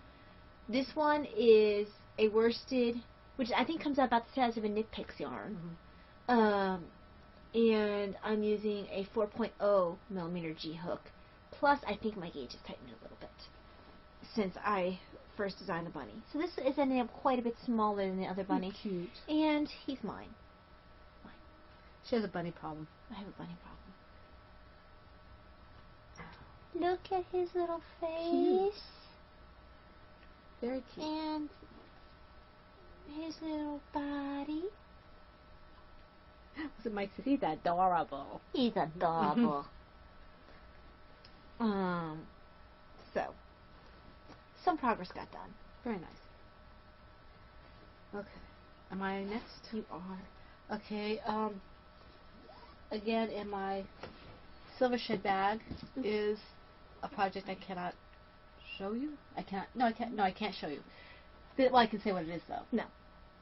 This one is a worsted, which I think comes out about the size of a Knit Picks yarn. And I'm using a 4.0 millimeter G hook. Plus, I think my gauge is tightened a little bit since I first designed the bunny. So this is ending up quite a bit smaller than the other bunny. He's cute. And he's mine. She has a bunny problem. I have a bunny problem. Look at his little face. Cute. Very cute. And his little body. So Mike says he's adorable. He's adorable. So, some progress got done. Very nice. Okay. Am I next? You are. Okay. Again, in my Silver Shed bag is a project I cannot show you. I can't. No, I can't. No, I can't show you. Well, I can say what it is though. No.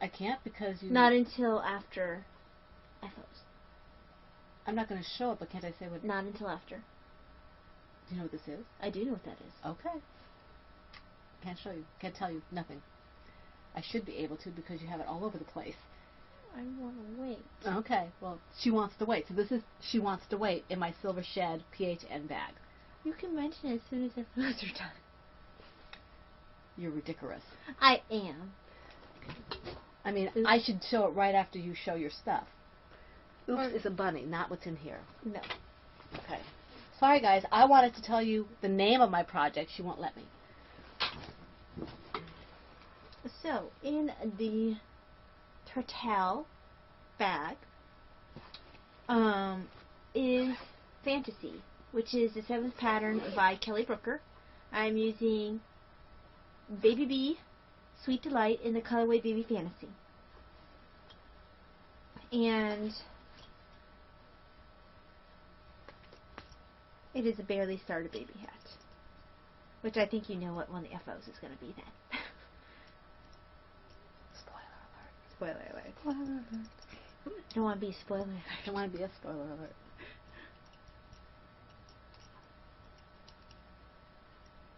I can't because you. Not until after FOs. I'm not going to show it, but can't I say what? Not until after. Do you know what this is? I do know what that is. Okay. Can't show you. Can't tell you. Nothing. I should be able to because you have it all over the place. I want to wait. Okay. Well, She Wants to Wait. So this is She Wants to Wait in my Silver Shed PHN bag. You can mention it as soon as FOs are done. You're ridiculous. I am. I mean, I should show it right after you show your stuff. Oops is a bunny, not what's in here. No. Okay. Sorry, guys. I wanted to tell you the name of my project. She won't let me. So, in the Turtle bag is Fantasy, which is the 7th pattern by Kelly Brooker. I'm using Baby Bee Sweet Delight in the colorway Baby Fantasy. And it is a barely started baby hat, which I think you know what one of the FOs is going to be then. Spoiler alert. Spoiler alert. Don't want to be a spoiler alert. I don't want to be a spoiler alert.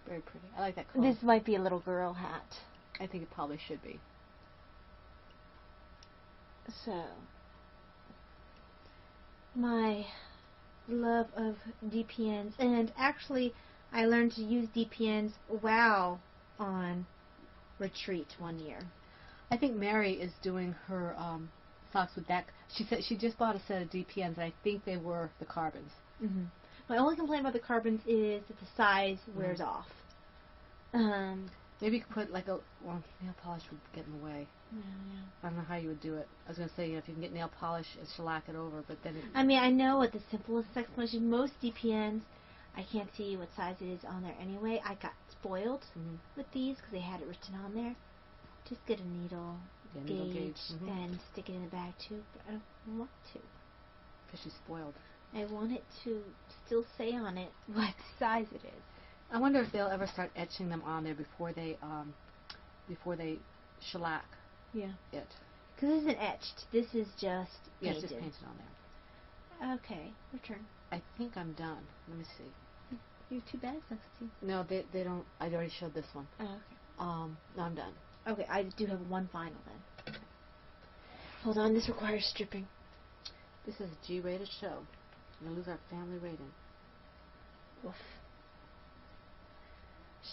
Very pretty. I like that color. This might be a little girl hat. I think it probably should be. So, my love of DPNs, and actually I learned to use DPNs while on retreat one year. I think Mary is doing her socks with that. She said she just bought a set of DPNs, and I think they were the carbons. My only complaint about the carbons is that the size wears off. Maybe you could put like nail polish would get in the way. I don't know how you would do it. I was going to say, if you can get nail polish and shellac it over, but then I mean, I know what the simplest explanation. Most DPNs, I can't see what size it is on there anyway. I got spoiled with these because they had it written on there. Just get a needle, gauge, and stick it in the bag too. But I don't want to. Because she's spoiled. I want it to still say on it what size it is. I wonder if they'll ever start etching them on there before they shellac it. Because this isn't etched. This is just painted. Yeah, it's just painted on there. Okay, your turn. I think I'm done. Let me see. You have 2 bags next to you. No, they don't. I already showed this one. Oh, okay. No, I'm done. Okay, I do have one final then. Hold on, this requires stripping. This is a G-rated show. We're going to lose our family rating. Woof.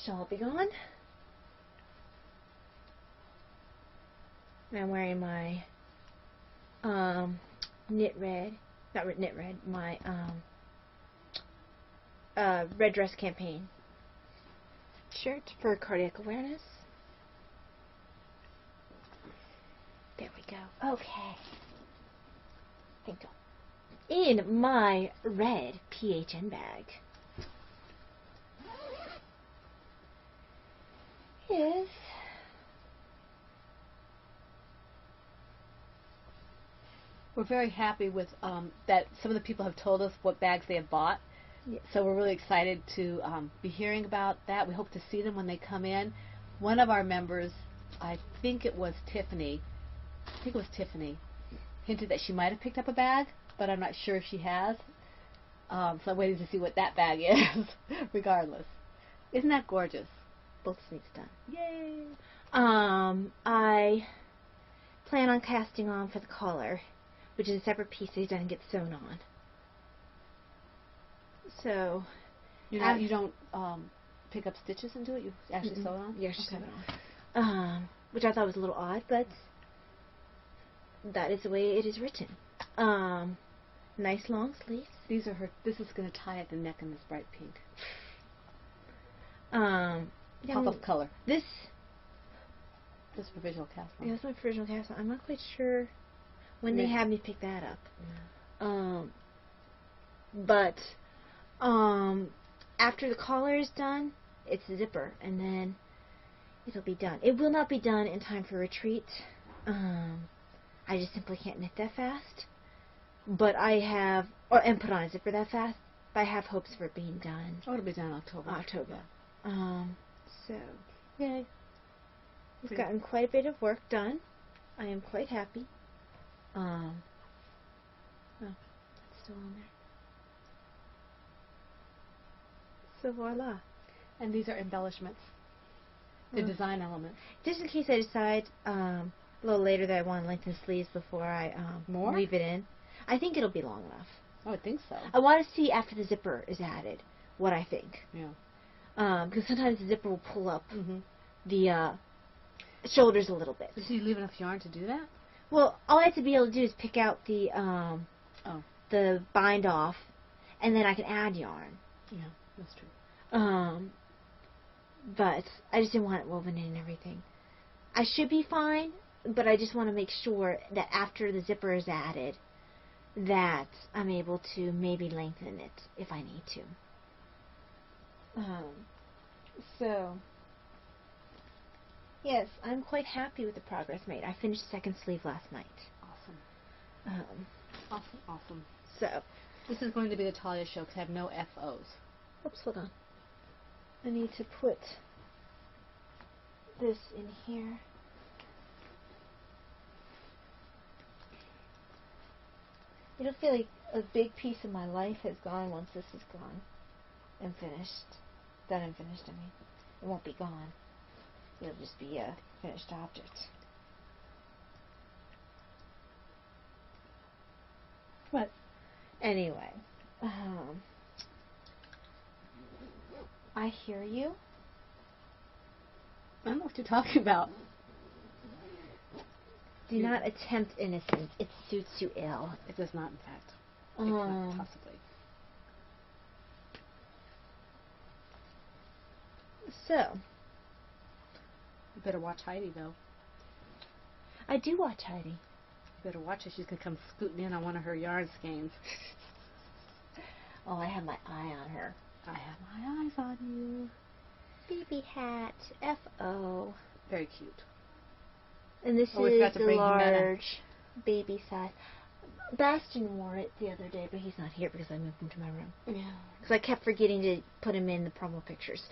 Shawl be gone. I'm wearing my Knit Red, Knit Red, my Red Dress Campaign shirt for cardiac awareness. There we go. Okay. Thank you. In my red PHN bag is We're very happy with that some of the people have told us what bags they have bought. Yes. So we're really excited to be hearing about that. We hope to see them when they come in. One of our members, I think it was Tiffany, hinted that she might have picked up a bag, but I'm not sure if she has. So I'm waiting to see what that bag is, regardless. Isn't that gorgeous? both sleeves done. Yay! I plan on casting on for the collar, which is a separate piece that doesn't get sewn on. So You don't pick up stitches into it? You actually sew it on? Yeah, sew it on. Which I thought was a little odd, but that is the way it is written. Nice long sleeves. These are her. This is going to tie at the neck in this bright pink. Pop of color. This is provisional cast on. Yeah, that's my provisional cast on. I'm not quite sure when they had me pick that up. Yeah. But after the collar is done, it's the zipper, and then it'll be done. It will not be done in time for retreat. I just simply can't knit that fast. But I have, and put on a zipper that fast. But I have hopes for it being done. Oh, it'll be done in October. So yay. We've gotten quite a bit of work done. I am quite happy. Oh, it's still on there. So voila. And these are embellishments. They're design elements. Just in case I decide a little later that I want to lengthen sleeves before I weave it in. I think it'll be long enough. Oh, I think so. I want to see after the zipper is added what I think. Yeah. Because sometimes the zipper will pull up the shoulders a little bit. So you leave enough yarn to do that? Well, all I have to be able to do is pick out the bind off, and then I can add yarn. Yeah, that's true. But I just didn't want it woven in and everything. I should be fine, but I just want to make sure that after the zipper is added, that I'm able to maybe lengthen it if I need to. So, yes, I'm quite happy with the progress made. I finished the second sleeve last night. Awesome. Awesome. So, this is going to be the Talia show because I have no FOs. Oops, hold on. I need to put this in here. It'll feel like a big piece of my life has gone once this is gone and finished. Done and finished, I mean. It won't be gone. It'll just be a finished object. What? Anyway, I hear you. I don't know what you're talking about. Do not attempt innocence. It suits you ill. It does not, in fact. It cannot possibly. So. You better watch Heidi, though. I do watch Heidi. You better watch her. She's going to come scooting in on one of her yarn skeins. Oh, I have my eye on her. I have my eyes on you. Baby hat. F.O. Very cute. And this is the large baby size. Bastion wore it the other day, but he's not here because I moved him to my room. Yeah. Because I kept forgetting to put him in the promo pictures.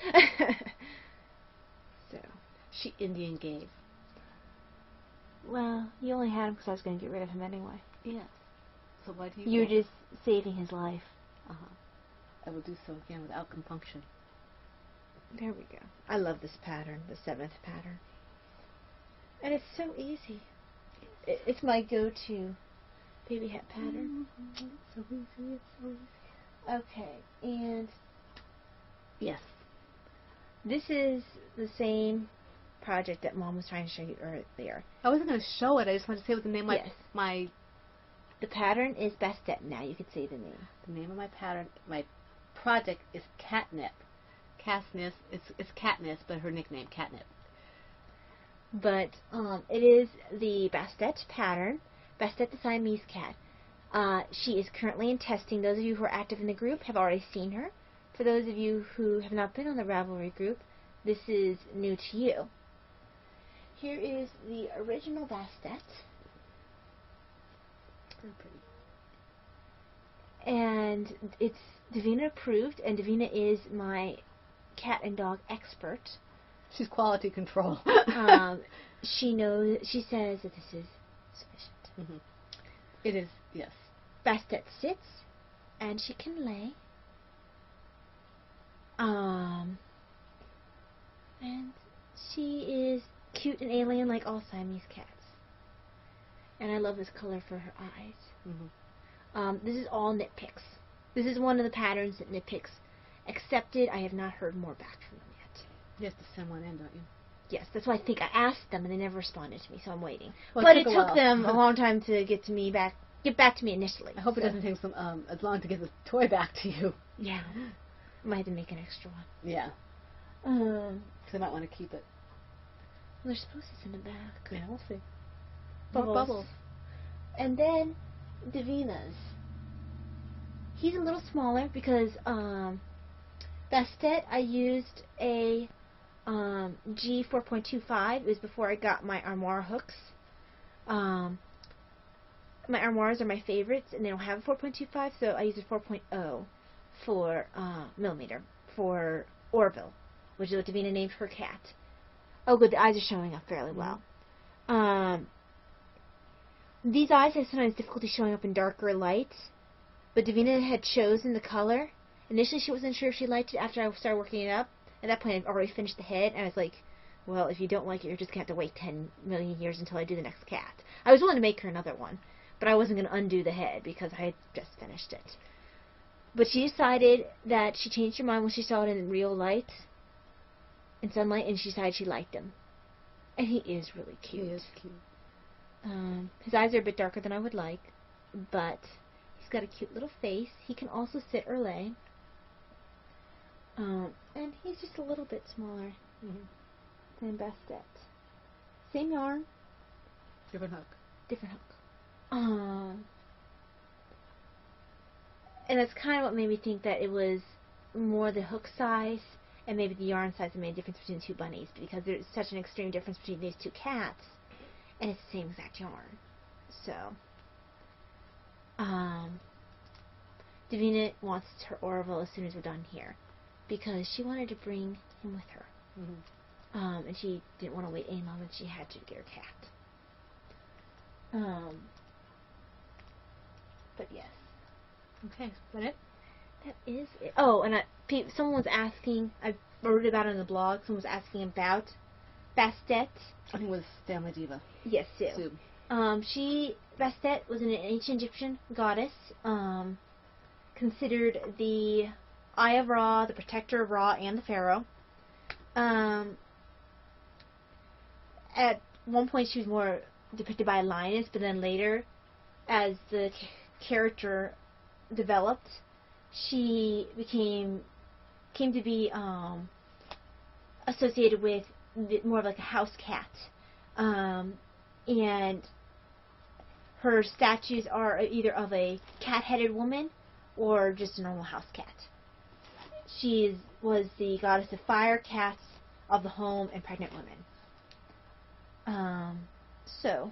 So. She Indian gave. Well, you only had him because I was going to get rid of him anyway. Yeah. So why do you You're just saving his life. I will do so again without compunction. There we go. I love this pattern, the 7th pattern. And it's so easy. It's my go-to baby hat pattern. It's so easy, it's so easy. Okay, and yes, this is the same project that Mom was trying to show you earlier. I wasn't going to show it. I just wanted to say what the name yes. my The pattern is Bastet. Now you can say the name. The name of my pattern, my project is Catnip. Catnip, it's Katniss, but her nickname, Catnip. But it is the Bastet pattern. Bastet the Siamese cat. She is currently in testing. Those of you who are active in the group have already seen her. For those of you who have not been on the Ravelry group, this is new to you. Here is the original Bastet. Very pretty. And it's Davina approved, and Davina is my cat and dog expert. She's quality control. She knows. She says that this is sufficient. Mm-hmm. It is, yes. Bastet sits, and she can lay. And she is cute and alien like all Siamese cats. And I love this color for her eyes. Mm-hmm. This is all Nitpicks. This is one of the patterns that Nitpicks accepted. I have not heard more back from them yet. You have to send one in, don't you? Yes, that's why I think I asked them and they never responded to me, so I'm waiting. Well, but it it took a took while. them a long time to get back to me initially. I hope it so. doesn't take as long to get the toy back to you. Yeah. Might have to make an extra one. Yeah. Well, Because I might want to keep it. they're supposed to send it back. Yeah, we'll see. Bubbles. Bubbles. And then Davina's. He's a little smaller because Bastet, I used a G 4.25. It was before I got my armoire hooks. My armoires are my favorites, and they don't have a 4.25, so I use a 4.0 for millimeter for Orville, which is what Davina named her cat. Oh, good. The eyes are showing up fairly well. These eyes have sometimes difficulty showing up in darker lights, but Davina had chosen the color. Initially, she wasn't sure if she liked it after I started working it up. At that point, I'd already finished the head, and I was like, well, if you don't like it, you're just going to have to wait 10 million years until I do the next cat. I was willing to make her another one, but I wasn't going to undo the head because I had just finished it. But she decided that she changed her mind when she saw it in real light, in sunlight, and she decided she liked him. And he is really cute. He is cute. His eyes are a bit darker than I would like, but he's got a cute little face. He can also sit or lay. And he's just a little bit smaller than Bastet. Same yarn, Different hook. different hook. And that's kind of what made me think that it was more the hook size and maybe the yarn size that made a difference between the two bunnies, because there's such an extreme difference between these two cats, and it's the same exact yarn. So, Davina wants her Orville as soon as we're done here, because she wanted to bring him with her. And she didn't want to wait any longer. She had to get her cat. But yes. Okay, is that it? That is it. Oh, and someone was asking, I wrote about it on the blog, someone was asking about Bastet. I think it was Family Diva. Yes, Sue. Sue. Bastet was an ancient Egyptian goddess, considered the Eye of Ra, the protector of Ra, and the Pharaoh. At one point she was more depicted by a lioness, but then later, as the character developed, she came to be associated with more of like a house cat, and her statues are either of a cat-headed woman or just a normal house cat. She was the goddess of fire, cats, of the home, and pregnant women. So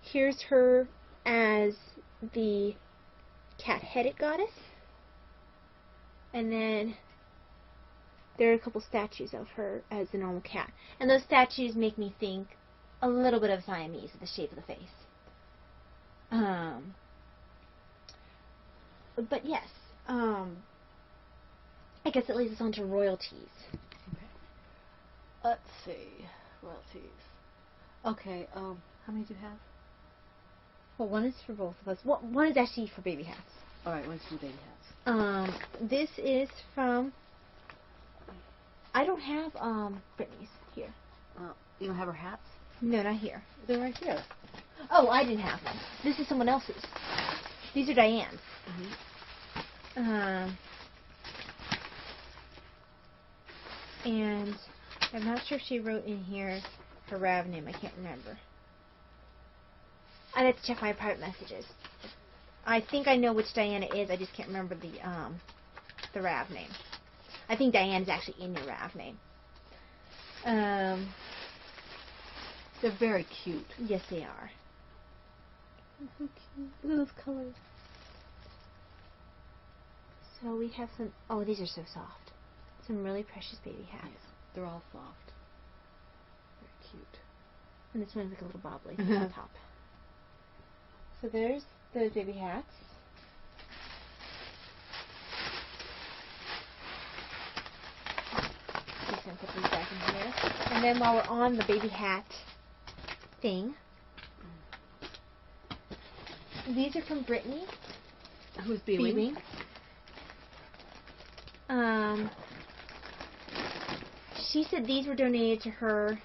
here's her as the cat-headed goddess, and then there are a couple statues of her as the normal cat, and those statues make me think a little bit of Siamese, the shape of the face. But yes, I guess it leads us on to royalties. Okay. Let's see. Royalties. Okay, how many do you have? Well, one is for both of us. One is actually for baby hats. Alright, let's do baby hats. This is from... I don't have Brittany's here. You don't have her hats? No, not here. They're right here. Oh, I didn't have one. This is someone else's. These are Diane's. And I'm not sure if she wrote in here her Rav name. I can't remember. I'd have to check my private messages. I think I know which Diana is. I just can't remember the Rav name. I think Diane is actually in your Rav name. They're very cute. Yes, they are. They're so cute. Look at those colors. So we have some. Oh, these are so soft. Some really precious baby hats. Yes, they're all soft. Very cute. And this one's like a little bobbly on top. So there's those baby hats. Just gonna put these back in here. And then while we're on the baby hat thing, these are from Brittany. Who's B-Wing? She said these were donated to her.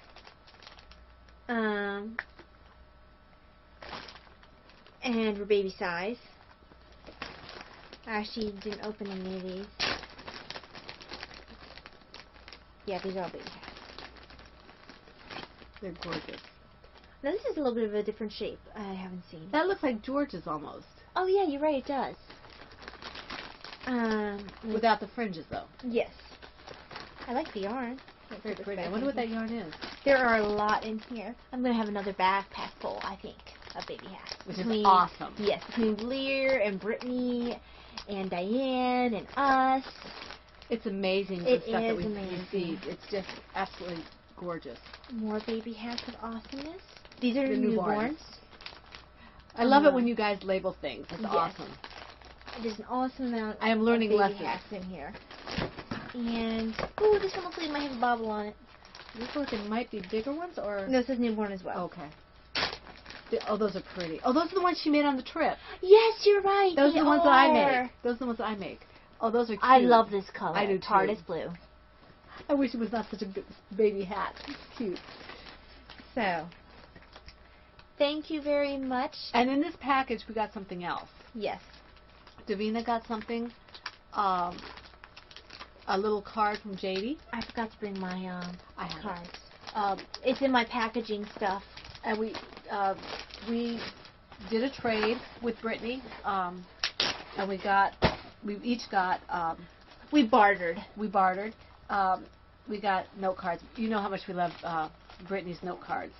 And were baby size. She didn't open any of these. Yeah, these are all baby hats. They're gorgeous. Now this is a little bit of a different shape I haven't seen. That looks like George's almost. Oh yeah, you're right, it does. Without the fringes, though. Yes. I like the yarn. Very pretty. I wonder what that yarn is. There are a lot in here. I'm going to have another backpack full, I think, of baby hats. Which is awesome. Yes, between Lear and Brittany and Diane and us. It's amazing the It stuff that is we amazing. see. It's just absolutely gorgeous. More baby hats of awesomeness. These are The newborns. I love it when you guys label things. It's Yes. awesome. There's an awesome amount I am learning of baby lessons. hats in here. And, ooh, this one looks like it might have a bobble on it. These look like might be bigger ones, or? No, it says newborn as well. Okay. Oh, those are pretty. Oh, those are the ones she made on the trip. Yes, you're right. Those they are the ones that I are. make. Those are the ones that I make. Oh, those are cute. I love this color. I do, too. TARDIS blue. I wish it was not such a good baby hat. It's cute. So, thank you very much. And in this package, we got something else. Yes. Davina got something. A little card from JD. I forgot to bring my I have it. cards. It's in my packaging stuff. And we did a trade with Brittany, and we each got We bartered. we bartered. We got note cards. You know how much we love Brittany's note cards.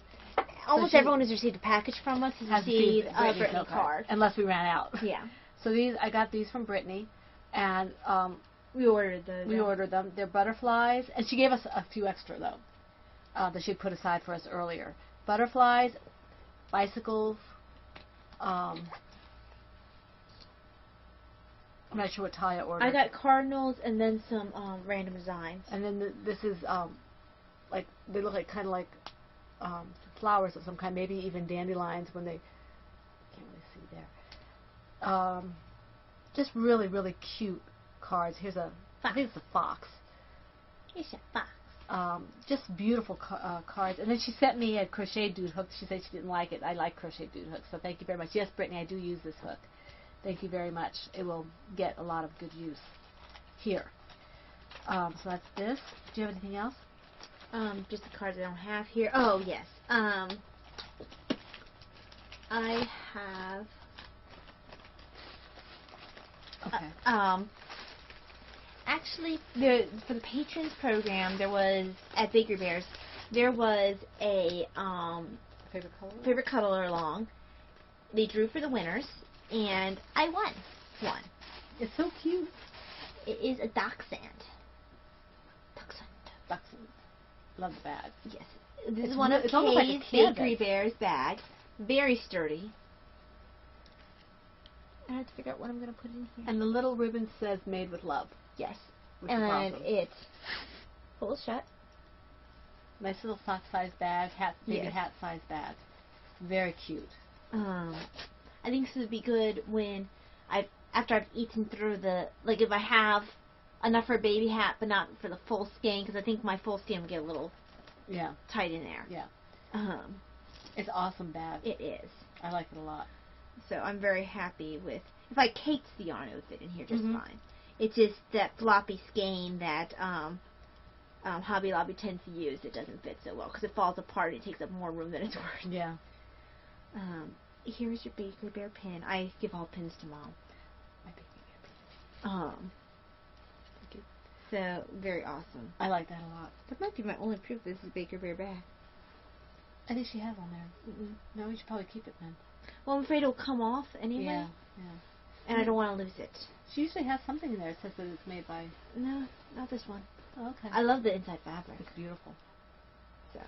Almost she everyone who's received a package from us has Has received a Brittany's Brittany note card. unless we ran out. Yeah. So I got these from Brittany, and We ordered those. we ordered them. They're butterflies, and she gave us a few extra though that she put aside for us earlier. Butterflies, bicycles. I'm not sure what Talia ordered. I got cardinals and then some random designs. And then this is like they look like kind of like flowers of some kind, maybe even dandelions when they can't really see there. Just really, really cute cards. Here's I think it's a fox. It's a fox. Just beautiful cards. And then she sent me a crochet dude hook. She said she didn't like it. I like crochet dude hooks, so thank you very much. Yes, Brittany, I do use this hook. Thank you very much. It will get a lot of good use here. So that's this. Do you have anything else? Just the cards I don't have here. Oh, yes. I have... Okay. Actually, for the patrons program, there was, at Bakery Bears, there was a Favorite color? favorite color along. They drew for the winners, and I won one. It's so cute. It is a dachshund. Dachshund. Love the bag. Yes. This It's is one of it's almost like a Kay's canvas. Bakery Bears bag. Very sturdy. I have to figure out what I'm going to put in here. And the little ribbon says "Made with Love," Yes. which is And awesome. it's full shut. Nice little sock-sized bag, baby Yes. hat-sized bag. Very cute. I think this would be good when after I've eaten through if I have enough for a baby hat, but not for the full skein, because I think my full skein would get a little Yeah. tight in there. Yeah. It's awesome bag. It is. I like it a lot. So I'm very happy with. If I caked the yarn, it would fit in here just Mhm. fine. It's just that floppy skein that Hobby Lobby tends to use. It doesn't fit so well because it falls apart. It takes up more room than it's worth. Yeah. Here's your Baker Bear pin. I give all pins to Mom. My baby bear. Thank you. So very awesome. I like that a lot. That might be my only proof this is Baker Bear bag. I think she has on there. No, we should probably keep it then. Well, I'm afraid it'll come off anyway. Yeah. And I don't want to lose it. She usually has something in there that says that it's made by. No, not this one. Oh, okay. I love the inside fabric. It's beautiful. So.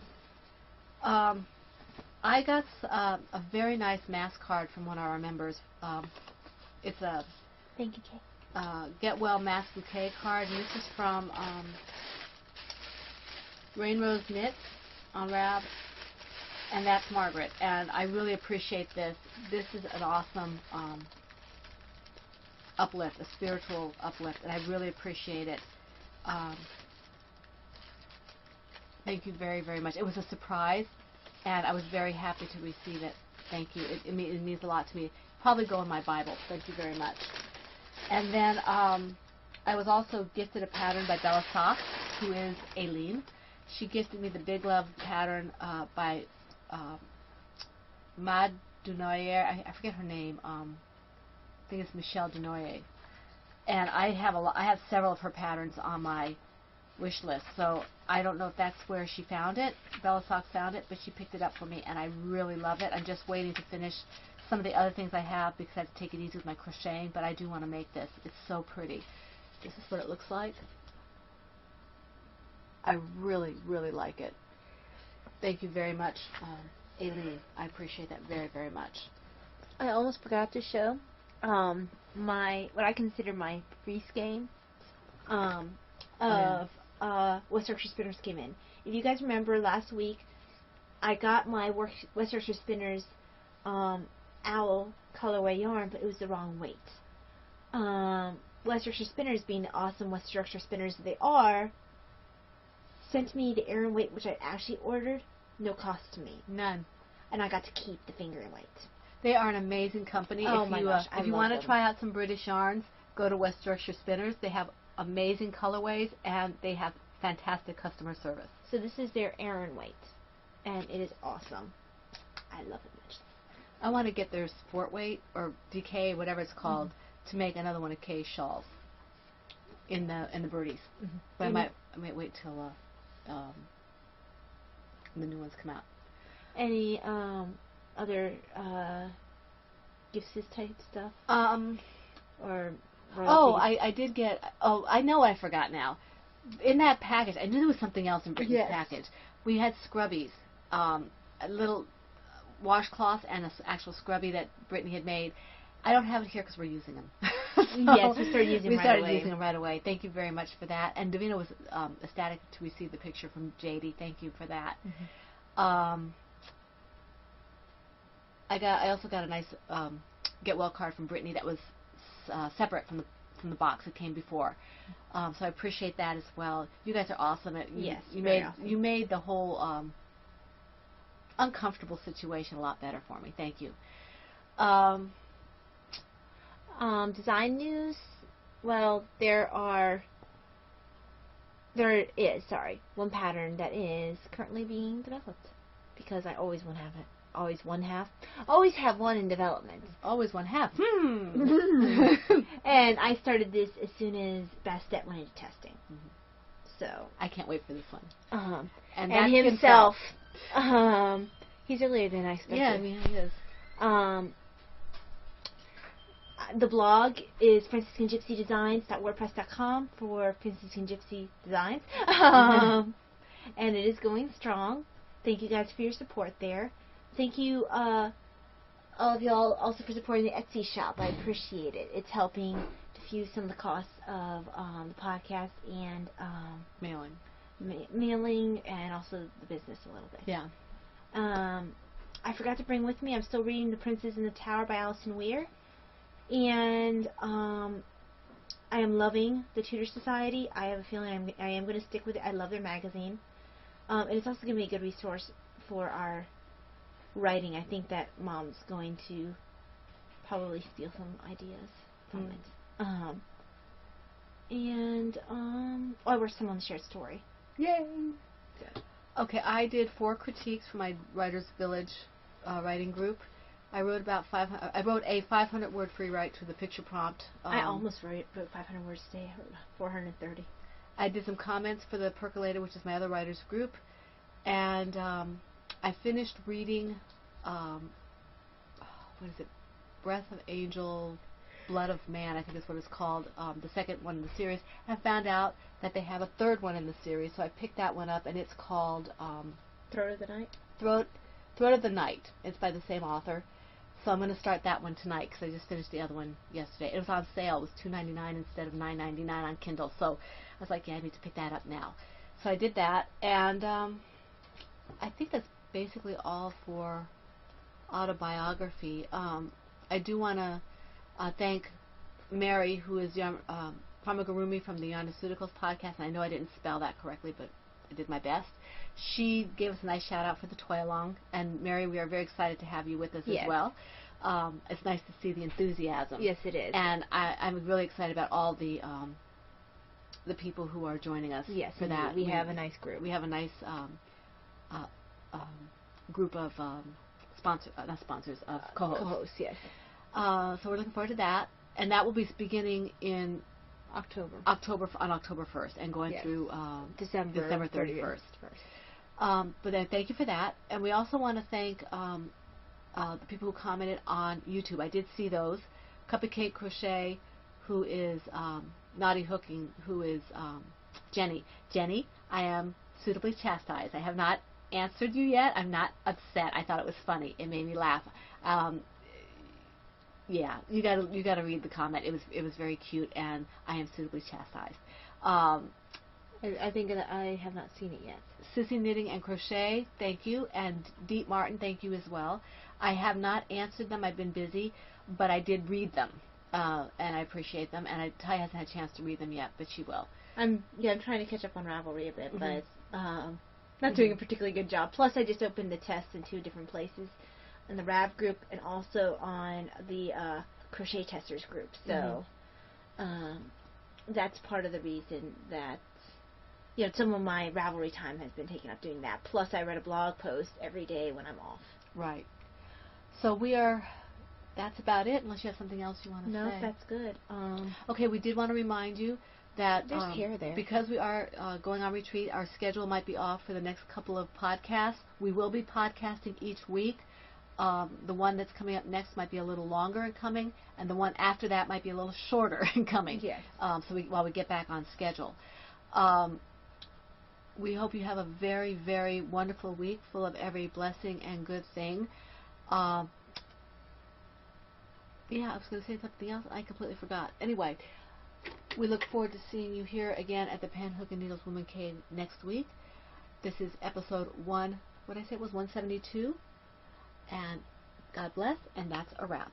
I got a very nice mask card from one of our members. It's a Thank you, Kay. Get Well Mask Bouquet card, and this is from Rain Rose Knits on Rab, and that's Margaret. And I really appreciate this. This is an awesome uplift, a spiritual uplift, and I really appreciate it. Thank you very, very much. It was a surprise, and I was very happy to receive it. Thank you. It means a lot to me. Probably go in my Bible. Thank you very much. And then I was also gifted a pattern by Bella Sock, who is Aileen. She gifted me the Big Love pattern by Mad Dunoyer. I forget her name. I think it's Michelle Dunoyer. And I have several of her patterns on my wish list. So I don't know if that's where she found it. Bella Sock found it, but she picked it up for me, and I really love it. I'm just waiting to finish some of the other things I have because I have to take it easy with my crocheting, but I do want to make this. It's so pretty. This is what it looks like. I really, really like it. Thank you very much, Aileen. I appreciate that very, very much. I almost forgot to show what I consider my free skein of West Yorkshire Spinners came in. If you guys remember last week, I got my West Yorkshire Spinners owl colorway yarn, but it was the wrong weight. West Yorkshire Spinners, being the awesome West Yorkshire Spinners that they are, sent me the Aran weight, which I actually ordered, no cost to me. None. And I got to keep the fingering weight. They are an amazing company. Oh my gosh, if you want to try out some British yarns, go to West Yorkshire Spinners. They have amazing colorways, and they have fantastic customer service. So this is their Aran weight, and it is awesome. I love it much. I want to get their sport weight, or DK, whatever it's called, to make another one of Kay's shawls in the birdies. But I might wait till the new ones come out. Any other Gifts type stuff? Or royalties? I did get. Oh, I know. I forgot now. In that package, I knew there was something else in Brittany's package. We had scrubbies, a little washcloth, and an actual scrubby that Brittany had made. I don't have it here because we're using them. Yes, we started using them right away. using them right away. Thank you very much for that. And Davina was ecstatic to receive the picture from JD. Thank you for that. I also got a nice get well card from Brittany that was separate from the box that came before. So I appreciate that as well. You guys are awesome. You made the whole uncomfortable situation a lot better for me. Thank you. Design news. Well, there is one pattern that is currently being developed because I always want to have it. Always have one in development. Always one half. And I started this as soon as Bastet went into testing. So I can't wait for this one. And himself. He's earlier than I expected. Yeah, I mean he is. The blog is franciscangypsydesigns.wordpress.com for Franciscan Gypsy Designs. And it is going strong. Thank you guys for your support there. Thank you, all of y'all, also for supporting the Etsy shop. I appreciate it. It's helping diffuse some of the costs of the podcast and mailing, and also the business a little bit. Yeah. I forgot to bring with me. I'm still reading *The Princes in the Tower* by Alison Weir, and I am loving the Tudor Society. I have a feeling I am going to stick with it. I love their magazine, and it's also going to be a good resource for our writing, I think that Mom's going to probably steal some ideas from it. I worked some on the shared story. Yay! Okay, I did 4 critiques for my Writers Village writing group. I wrote about 500. I wrote a 500-word free write to the picture prompt. I almost wrote 500 words today. I wrote 430. I did some comments for the Percolator, which is my other writers group, and I finished reading. What is it? Breath of Angel, Blood of Man, I think is what it's called, the second one in the series. I found out that they have a third one in the series, so I picked that one up, and it's called Throat of the Night? Throat of the Night. It's by the same author. So I'm going to start that one tonight because I just finished the other one yesterday. It was on sale. It was $2.99 instead of $9.99 on Kindle. So I was like, yeah, I need to pick that up now. So I did that, and I think that's basically all for autobiography. I do want to thank Mary, who is Pramagurumi from the Yarnaceuticals podcast, and I know I didn't spell that correctly, but I did my best. She gave us a nice shout-out for the Toy-Along, and Mary, we are very excited to have you with us as well. It's nice to see the enthusiasm. Yes, it is. And I'm really excited about all the people who are joining us for that. We have a nice group. We have a nice group of co-hosts. Co-hosts, yes. So we're looking forward to that, and that will be beginning in October on October 1st and going through December 31st. But then thank you for that, and we also want to thank the people who commented on YouTube. I did see those. Cupcake Crochet, who is Naughty Hooking, who is Jenny. Jenny, I am suitably chastised. I have not answered you yet. I'm not upset. I thought it was funny. It made me laugh. Yeah, you gotta read the comment. It was very cute, and I am suitably chastised. I think that I have not seen it yet. Sissy Knitting and Crochet, thank you, and Deep Martin, thank you as well. I have not answered them. I've been busy, but I did read them, and I appreciate them. And Ty hasn't had a chance to read them yet, but she will. I'm trying to catch up on Ravelry a bit, but not doing a particularly good job. Plus, I just opened the test in 2 different places, in the Rav group and also on the Crochet Testers group. So that's part of the reason that some of my Ravelry time has been taken up doing that. Plus, I read a blog post every day when I'm off. Right. So that's about it, unless you have something else you want to say. No, that's good. Okay, we did want to remind you that there's hair there. Because we are going on retreat, our schedule might be off for the next couple of podcasts. We will be podcasting each week. The one that's coming up next might be a little longer in coming, and the one after that might be a little shorter in coming. Yes. While we get back on schedule. We hope you have a very, very wonderful week full of every blessing and good thing. I was going to say something else. I completely forgot. Anyway, we look forward to seeing you here again at the Pen, Hook, and Needles Woman Cave next week. This is episode 1. What did I say? It was 172. And God bless, and that's a wrap.